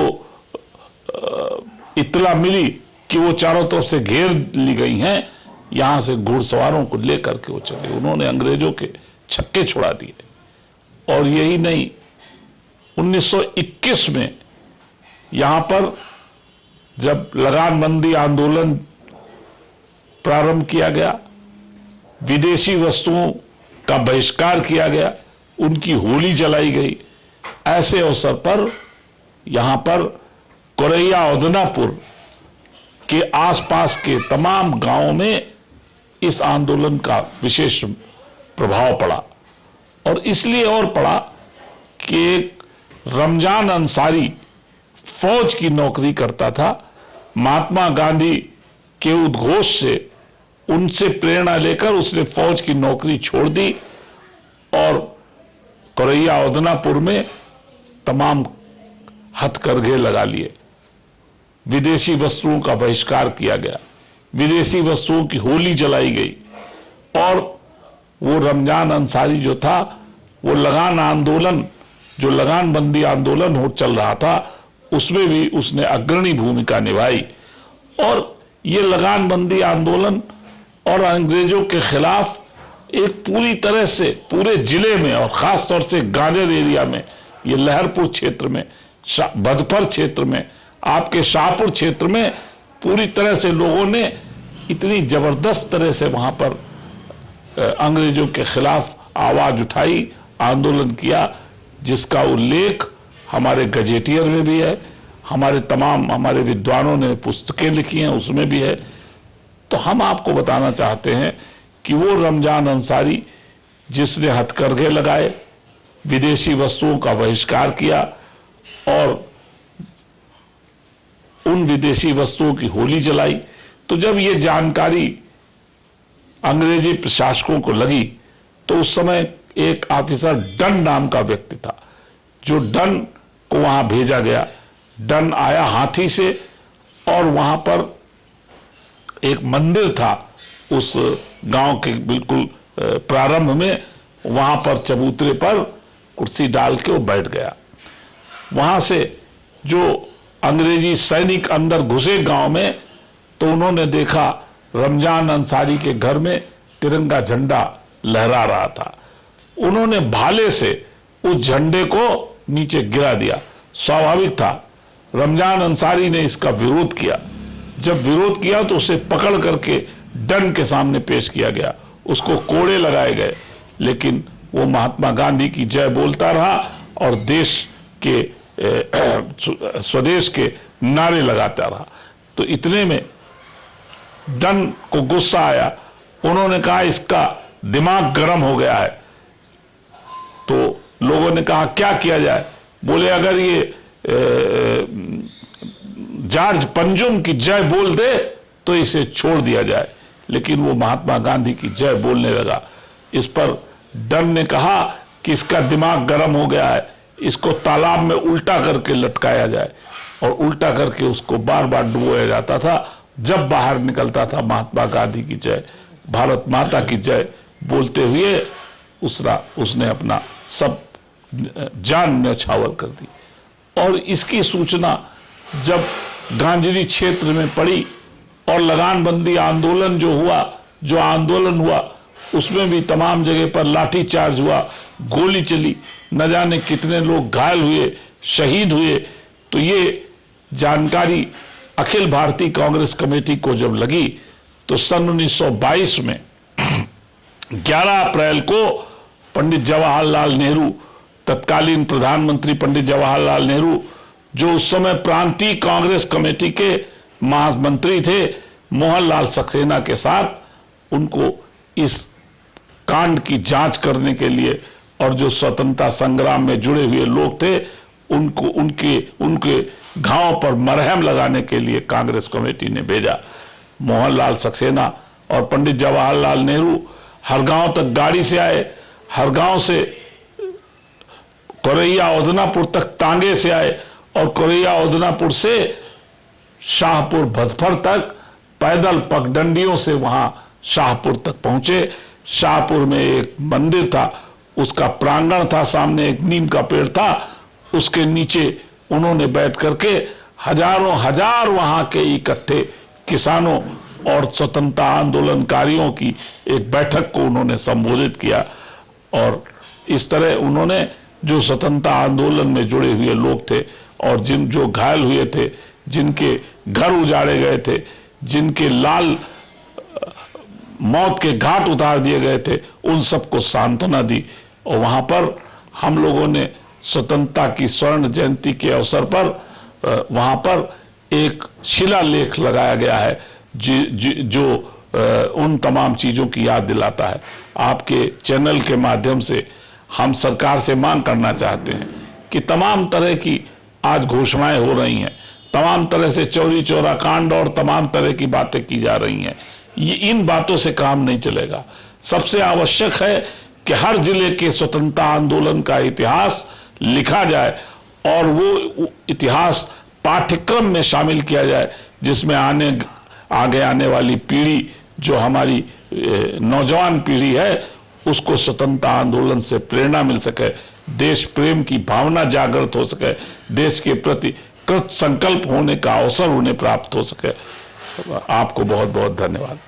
इत्तला मिली कि वो चारों तरफ से घेर ली गई हैं, यहां से घुड़सवारों को लेकर के वो चले। उन्होंने अंग्रेजों के छक्के छुड़ा दिए। और यही नहीं, 1921 में यहां पर जब लगानबंदी आंदोलन प्रारंभ किया गया, विदेशी वस्तुओं का बहिष्कार किया गया, उनकी होली जलाई गई। ऐसे अवसर पर यहां पर कोरैया औदनापुर के आसपास के तमाम गांवों में इस आंदोलन का विशेष प्रभाव पड़ा और इसलिए और पड़ा कि एक रमजान अंसारी फौज की नौकरी करता था। महात्मा गांधी के उद्घोष से उनसे प्रेरणा लेकर उसने फौज की नौकरी छोड़ दी और कोरैया औदनापुर में तमाम हथकरघे लगा लिए। विदेशी वस्तुओं का बहिष्कार किया गया, विदेशी वस्तुओं की होली जलाई गई और वो रमजान अंसारी जो था वो लगान आंदोलन, जो लगानबंदी आंदोलन हो चल रहा था, उसमें भी उसने अग्रणी भूमिका निभाई। और ये लगानबंदी आंदोलन और अंग्रेजों के खिलाफ एक पूरी तरह से पूरे जिले में और खास तौर से गाजर एरिया में, ये लहरपुर क्षेत्र में, बदपर क्षेत्र में आपके शाहपुर क्षेत्र में पूरी तरह से लोगों ने इतनी जबरदस्त तरह से वहां पर अंग्रेजों के खिलाफ आवाज उठाई, आंदोलन किया, जिसका उल्लेख हमारे गजेटियर में भी है, हमारे विद्वानों ने पुस्तकें लिखी हैं उसमें भी है। तो हम आपको बताना चाहते हैं कि वो रमजान अंसारी जिसने हथकरघे लगाए, विदेशी वस्तुओं का बहिष्कार किया और उन विदेशी वस्तुओं की होली जलाई, तो जब ये जानकारी अंग्रेजी प्रशासकों को लगी तो उस समय एक ऑफिसर डन नाम का व्यक्ति था, जो डन को वहां भेजा गया। डन आया हाथी से और वहां पर एक मंदिर था उस गांव के बिल्कुल प्रारंभ में, वहां पर चबूतरे पर कुर्सी डाल के वो बैठ गया। वहां से जो अंग्रेजी सैनिक अंदर घुसे गांव में तो उन्होंने देखा रमजान अंसारी के घर में तिरंगा झंडा लहरा रहा था। उन्होंने भाले से उस झंडे को नीचे गिरा दिया। स्वाभाविक था, रमजान अंसारी ने इसका विरोध किया। जब विरोध किया तो उसे पकड़ करके डन के सामने पेश किया गया, उसको कोड़े लगाए गए, लेकिन वो महात्मा गांधी की जय बोलता रहा और देश के स्वदेश के नारे लगाता रहा। तो इतने में डन को गुस्सा आया, उन्होंने कहा इसका दिमाग गर्म हो गया है। तो लोगों ने कहा क्या किया जाए? बोले अगर ये जॉर्ज पंजुम की जय बोल दे तो इसे छोड़ दिया जाए, लेकिन वो महात्मा गांधी की जय बोलने लगा। इस पर डन ने कहा कि इसका दिमाग गर्म हो गया है, इसको तालाब में उल्टा करके लटकाया जाए, और उल्टा करके उसको बार बार डुबोया जाता था। जब बाहर निकलता था महात्मा गांधी की जय, भारत माता की जय बोलते हुए उसने अपना सब जान न्यौछावर कर दी। और इसकी सूचना जब गांजरी क्षेत्र में पड़ी और लगानबंदी आंदोलन जो आंदोलन हुआ उसमें भी तमाम जगह पर लाठीचार्ज हुआ, गोली चली, न जाने कितने लोग घायल हुए, शहीद हुए। तो ये जानकारी अखिल भारतीय कांग्रेस कमेटी को जब लगी तो सन 1922 में 11 अप्रैल को पंडित जवाहरलाल नेहरू, तत्कालीन प्रधानमंत्री पंडित जवाहरलाल नेहरू, जो उस समय प्रांतीय कांग्रेस कमेटी के महामंत्री थे, मोहनलाल सक्सेना के साथ उनको इस कांड की जांच करने के लिए और जो स्वतंत्रता संग्राम में जुड़े हुए लोग थे उनको उनके घावों पर मरहम लगाने के लिए कांग्रेस कमेटी ने भेजा। मोहनलाल सक्सेना और पंडित जवाहरलाल नेहरू हर गांव तक गाड़ी से आए, हर गांव से कोरैया ओदनापुर तक तांगे से आए और कोरैया ओदनापुर से शाहपुर भदफर तक पैदल पगडंडियों से वहां शाहपुर तक पहुंचे। शाहपुर में एक मंदिर था, उसका प्रांगण था, सामने एक नीम का पेड़ था, उसके नीचे उन्होंने बैठ करके हजार वहां के इकट्ठे किसानों और स्वतंत्रता आंदोलनकारियों की एक बैठक को उन्होंने संबोधित किया। और इस तरह उन्होंने जो स्वतंत्रता आंदोलन में जुड़े हुए लोग थे और जो घायल हुए थे, जिनके घर उजाड़े गए थे, जिनके लाल मौत के घाट उतार दिए गए थे, उन सबको सांत्वना दी। और वहां पर हम लोगों ने स्वतंत्रता की स्वर्ण जयंती के अवसर पर वहां पर एक शिलालेख लगाया गया है जो उन तमाम चीजों की याद दिलाता है। आपके चैनल के माध्यम से हम सरकार से मांग करना चाहते हैं कि तमाम तरह की आज घोषणाएं हो रही हैं, तमाम तरह से चौरी चौरा कांड और तमाम तरह की बातें की जा रही हैं, ये इन बातों से काम नहीं चलेगा। सबसे आवश्यक है कि हर जिले के स्वतंत्रता आंदोलन का इतिहास लिखा जाए और वो इतिहास पाठ्यक्रम में शामिल किया जाए, जिसमें आगे आने वाली पीढ़ी, जो हमारी नौजवान पीढ़ी है, उसको स्वतंत्रता आंदोलन से प्रेरणा मिल सके, देश प्रेम की भावना जागृत हो सके, देश के प्रति कृत संकल्प होने का अवसर उन्हें प्राप्त हो सके। आपको बहुत बहुत धन्यवाद।